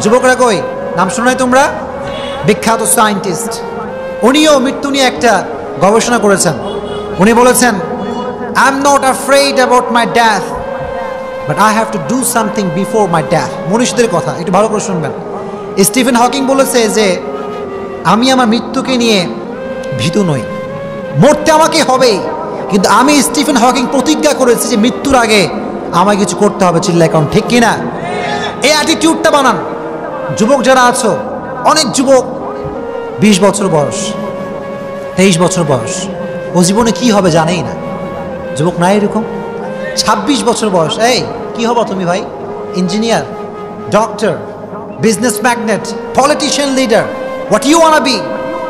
যুবকরা কই, নাম শুনো নাই তোমরা? বিখ্যাত সায়েন্টিস্ট। উনিও মৃত্যু নিয়ে একটা গবেষণা করেছেন। উনি বলেছেন I am not afraid about my death, but I have to do something before my death. মনীষীদের কথা একটু ভালো করে শুনবেন। স্টিফেন হকিং বলেছে যে আমি আমার মৃত্যুকে নিয়ে ভীতু নই, মরতে আমাকে হবেই, কিন্তু আমি স্টিফেন হকিং প্রতিজ্ঞা করেছি যে মৃত্যুর আগে আমায় কিছু করতে হবে। চিল্লা এখন ঠিক কিনা? এই অ্যাটিটিউডটা বানান। যুবক যারা আছো, অনেক যুবক 20 বছর বয়স, 23 বছর বয়স, ও জীবনে কি হবে জানেই না। যুবক নাই এরকম? 26 বছর বয়স, এই কি হবো তুমি ভাই? Engineer, doctor, business magnate, politician, leader, what you wanna be,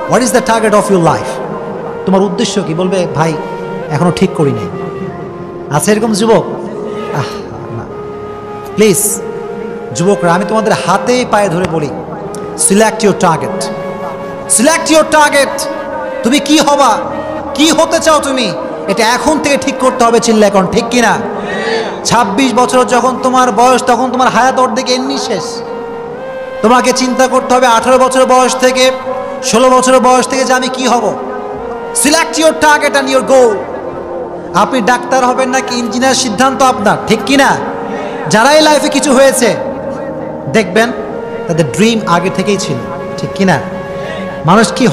what is the target of your life? তোমার উদ্দেশ্য কি? বলবে ভাই এখনো ঠিক করি নাই। আছে এরকম যুবক? না। প্লিজ যুবকরা, আমি তোমাদের হাতে পায়ে ধরে বলি, select your target, select your target. তুমি কি হবা, কি হতে চাও তুমি, এটা এখন থেকে ঠিক করতে হবে। চিল্লা এখন ঠিক কিনা? 26 বছর যখন তোমার বয়স, তখন তোমার হায়াত অর্ধেক এমনি শেষ। তোমাকে চিন্তা করতে হবে 18 বছর বয়স থেকে, 16 বছর বয়স থেকে যে আমি কি হব। Select your target and your goal. আপনি ডাক্তার হবেন নাকি ইঞ্জিনিয়ার, সিদ্ধান্ত আপনার, ঠিক কিনা? যারাই লাইফে কিছু হয়েছে দেখবেন তাদের ড্রিম আগে থেকেই ছিল, ঠিক কিনা? মানুষ কি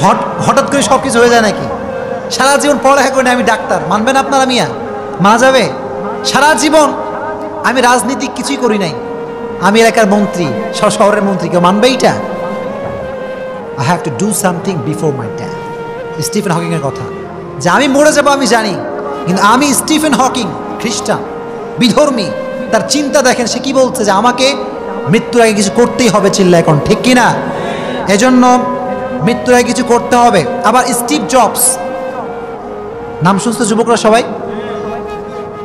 হঠাৎ করে সব কিছু হয়ে যায় নাকি? সারা জীবন পড়ালেখা করে আমি ডাক্তার, মানবেন আপনারা? মিয়া মা যাবে। সারা জীবন আমি রাজনীতি কিছুই করি নাই, আমি এলাকার মন্ত্রী, শহরের মন্ত্রী, কেউ মানবে এইটা? I have to do something before my death. Stephen Hawking এর কথা, যে আমি মরে যাবো আমি জানি, কিন্তু আমি স্টিফেন হকিং, খ্রিস্টান, বিধর্মী, তার চিন্তা দেখেন, সে কি বলছে যে আমাকে মৃত্যুর আগে কিছু করতেই হবে। চিল্লা এখন ঠিক কিনা? এজন্য মৃত্যুর আগে কিছু করতে হবে। আবার স্টিভ জবস নাম শুনছে যুবকরা সবাই?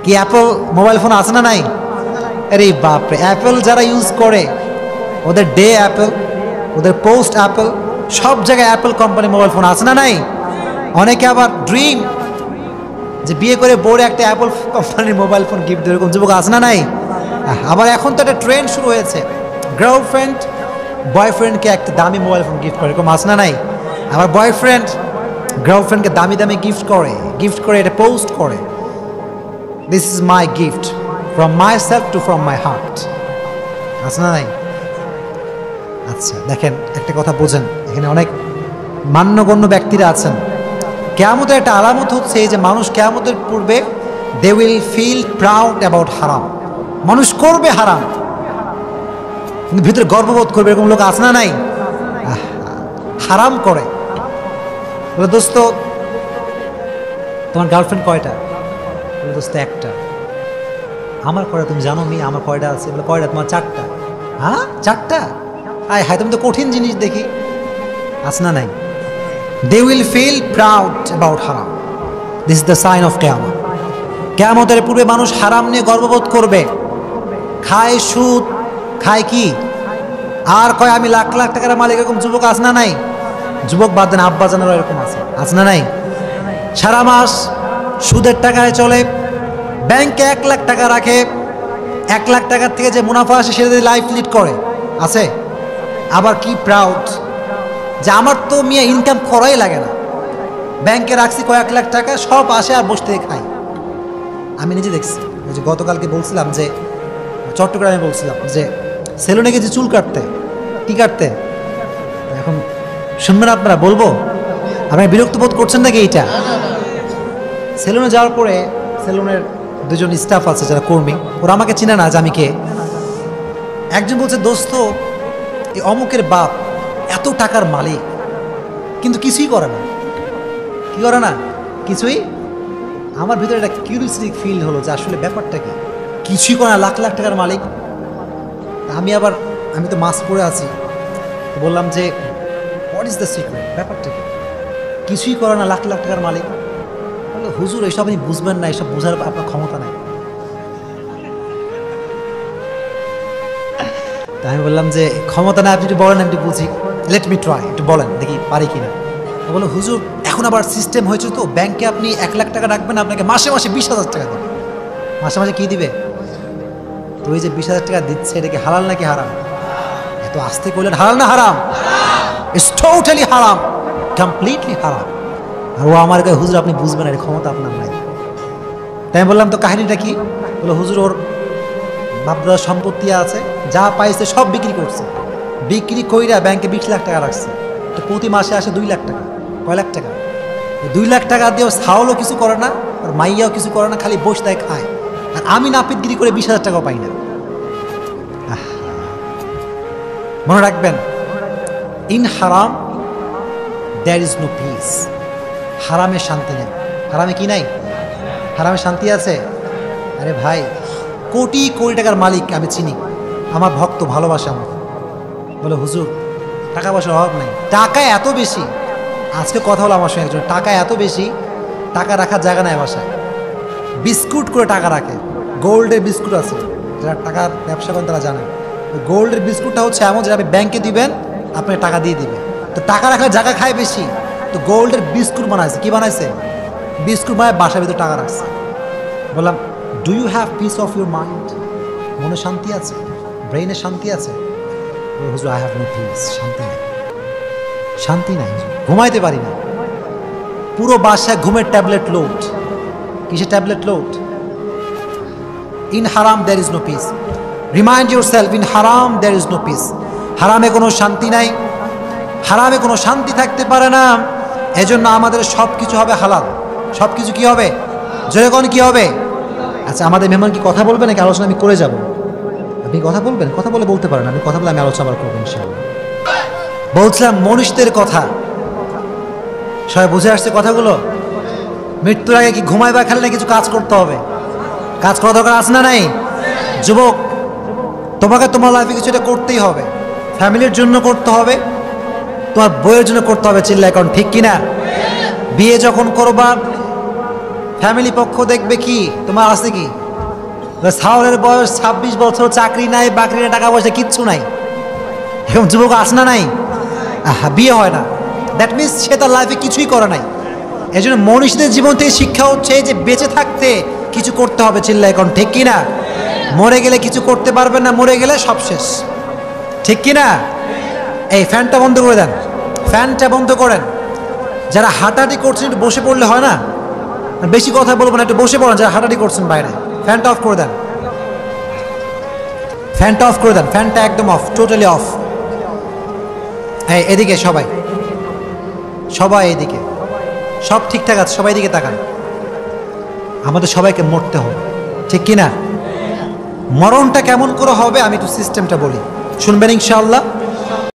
কি অ্যাপল মোবাইল ফোন আছে না নাই? আরে বাপরে, অ্যাপল যারা ইউজ করে, ওদের ডে অ্যাপল, ওদের পোস্ট অ্যাপল, সব জায়গায় অ্যাপল কোম্পানি মোবাইল ফোন আছে না নাই? অনেকে আবার ড্রিম যে বিয়ে করে বউরে একটা অ্যাপল কোম্পানির মোবাইল ফোন গিফট দেবে, এরকম যুবক আছে না নাই? আবার এখন তো একটা ট্রেন্ড শুরু হয়েছে, গার্লফ্রেন্ড বয়ফ্রেন্ডকে একটা দামি মোবাইল ফোন গিফট করে, এরকম আছে না নাই? আবার বয়ফ্রেন্ড গার্লফ্রেন্ডকে দামি দামি গিফট করে এটা পোস্ট করে, this is my gift from my self to from my heart, আছে না নাই? আচ্ছা দেখেন, একটা কথা বোঝেন, এখানে অনেক মান্যগণ্য ব্যক্তিরা আছেন। কিয়ামতের একটা আলামত হচ্ছে এই যে মানুষ কিয়ামতের পূর্বে they will feel proud about হারাম। মানুষ করবে হারাম কিন্তু ভিতরে গর্ববোধ করবে, এরকম লোক আছে না নাই? হারাম করে। বলে দোস্ত তোমার গার্লফ্রেন্ড কয়টা? বলে দোস্ত একটা। আমার কয়টা তুমি জানো? আমার কয়টা আছে? বলে কয়টা? তোমার চারটা। হ্যাঁ চারটা? আয় হায়, তুমি তো কঠিন জিনিস দেখি। আছে না নাই? They will feel proud about haram. This is the sign of Qiyamah. কিয়ামতের পূর্বে মানুষ হারাম নিয়ে গর্ববোধ করবে, খায় সুদ, খায় কি আর কয় আমি লাখ লাখ টাকার মালিক। এরকম যুবক আছে না নাই? যুবক বাদ দেন, আব্বা জানারও এরকম আছে না নাই? সারা মাস সুদের টাকায় চলে, ব্যাংকে 1 লাখ টাকা রাখে, 1 লাখ টাকার থেকে যে মুনাফা আসে সেটা দিয়ে লাইফ লিড করে, আছে। আবার কি প্রাউড যে আমার তো মিয়া ইনকাম করাই লাগে না, ব্যাংকে রাখছি কয়েক লাখ টাকা, সব আসে আর বসে থেকে খাই। আমি নিজে দেখছি, ওই যে গতকালকে বলছিলাম যে চট্টগ্রামে বলছিলাম যে সেলুনে গেছি চুল কাটতে, কি কাটতে, এখন শুনবেন আপনারা, বলবো আপনারা বিরক্ত বোধ করছেন নাকি? এইটা সেলুনে যাওয়ার পরে সেলুনের 2জন স্টাফ আছে যারা কর্মী, ওরা আমাকে চিনে না যে আমি কে। একজন বলছে দোস্ত এই অমুকের বাপ এত টাকার মালিক কিন্তু কিছুই করে না। কি করে না? কিছুই। আমার ভিতরে একটা কিউরিওসিটি ফিল হলো যে আসলে ব্যাপারটা কি, কিছুই করে না, লাখ লাখ টাকার মালিক। আমি তো মাস্ক পরে আছি, তো বললাম যে হোয়াট ইজ দ্য সিক্রেট, ব্যাপারটা কি? কিছুই করে না, লাখ লাখ টাকার মালিক। বললো হুজুর এসব আপনি বুঝবেন না, এসব বোঝার আপনার ক্ষমতা নেই। তা আমি বললাম যে ক্ষমতা না, আপনি একটু বলেন, আমি একটু বুঝি, লেট মি ট্রাই, একটু বলেন দেখি পারি কিনা। বললো হুজুর এখন আবার সিস্টেম হয়েছে তো, ব্যাংকে আপনি 1 লাখ টাকা রাখবেন, আপনাকে মাসে মাসে 20,000 টাকা দেবে। মাসে মাসে কি দিবে? তো ওই যে 20,000 টাকা দিচ্ছে, এটা কি হালাল নাকি হারাম? এত আস্তে করলেন হালাল না হারাম? ইটস টোটালি হারাম, কমপ্লিটলি হারাম। আর ও আমার কাছে হুজুর আপনি বুঝবেন, এর ক্ষমতা আপনার নাই। তাই আমি বললাম তো কাহিনীটা কি? বললো হুজুর ওর বাপদাদার সম্পত্তি আছে, যা পাইছে সব বিক্রি করছে, বিক্রি কইরা ব্যাংকে 20 লাখ টাকা রাখছে। তো প্রতি মাসে আসে 2 লাখ টাকা। কয় লাখ টাকা? 2 লাখ টাকা দিয়েও ছাওয়ালও কিছু করে না, আর মাইয়াও কিছু করে না, খালি বসে দেয় খায়। আর আমি নাপিতগিরি করে 20,000 টাকাও পাই না। মনে রাখবেন, ইন হারাম দ্যার ইজ নো পিস। হারামে শান্তি নেই। হারামে কি নাই? হারামে শান্তি আছে? আরে ভাই, কোটি কোটি টাকার মালিক আমি চিনি, আমার ভক্ত, ভালোবাসে আমার। বলে হুজুর টাকা পয়সার অভাব নেই, টাকা এত বেশি। আজকে কথা হলো আমার সঙ্গে একজন, টাকা এত বেশি, টাকা রাখার জায়গা নেই বাসায়, বিস্কুট করে টাকা রাখে। গোল্ডের বিস্কুট আছে, যারা টাকার ব্যবসা করেন তারা জানেন। গোল্ডের বিস্কুটটা হচ্ছে এমন যেটা আপনি ব্যাংকে দিবেন, আপনাকে টাকা দিয়ে দিবে। তো টাকা রাখার জায়গা খায় বেশি, তো গোল্ডের বিস্কুট বানাইছে। কি বানাইছে? বিস্কুট বানায় বাসার ভিতরে টাকা রাখছে। বললাম do you have peace of your mind? মনে শান্তি আছে? ব্রেইনে শান্তি আছে? হুজুর আই হ্যাভ নো পিস, শান্তি নাই, শান্তি নাই, ঘুমাইতে পারি না, পুরো বাসায় ঘুমের ট্যাবলেট লোড। কিসের ট্যাবলেট লোড? ইন হারাম there is no peace. Remind yourself, in হারাম দ্যার ইজ নো পিস। হারামে কোনো শান্তি নাই, হারামে কোনো শান্তি থাকতে পারে না। এজন্য আমাদের সব কিছু হবে হালাল। সব কিছু কি হবে? জোরে কোন কি হবে? আচ্ছা আমাদের মেহমান কি কথা বলবে নাকি আলোচনা আমি করে যাব? আপনি কথা বলবেন? কথা বলতে পারেন, আপনি কথা বলে আমি আলোচনা আবার করবো ইনশাআল্লাহ। বলছিলাম মনুষ্যদের কথা, সবাই বুঝে আসছে কথাগুলো? মৃত্যুর আগে কি ঘুমাইবা খালি না কিছু কাজ করতে হবে? কাজ করা দরকার আছে না নাই? যুবক, তোমাকে তোমার লাইফে কিছু এটা করতেই হবে। ফ্যামিলির জন্য করতে হবে, তোমার বইয়ের জন্য করতে হবে। চিল্লা এখন ঠিক কিনা? বিয়ে যখন করবা ফ্যামিলি পক্ষ দেখবে কি তোমার আছে কি? সাউলের বয়স 26 বছর, চাকরি নাই, বাকরি নাই, টাকা পয়সা কিচ্ছু নাই, এরকম যুবক আছে না নাই? বিয়ে হয় না, দ্যাট মিনস সে তার লাইফে কিছুই করে নাই। এই জন্য মনীষীদের জীবন থেকে শিক্ষা হচ্ছে যে বেঁচে থাকতে কিছু করতে হবে। চিল্লা এখন ঠিক কিনা? মরে গেলে কিছু করতে পারবেন না, মরে গেলে সব শেষ, ঠিক কিনা? এই ফ্যানটা বন্ধ করে দেন, ফ্যানটা বন্ধ করেন। যারা হাঁটাহাঁটি করছেন একটু বসে পড়লে হয় না? বেশি কথা বলবো না, একটু বসে পড়েন যারা হাঁটাহাঁটি করছেন বাইরে। ফ্যানটা অফ করে দেন, ফ্যানটা অফ করে দেন, ফ্যানটা একদম অফ, টোটালি অফ। হ্যাঁ, এদিকে সবাই, সবাই এদিকে, সব ঠিকঠাক আছে, সবাই এদিকে তাকান। আমাদের সবাইকে মরতে হবে, ঠিক কিনা? মরণটা কেমন করে হবে আমি একটু সিস্টেমটা বলি, শুনবেন ইনশাআল্লাহ।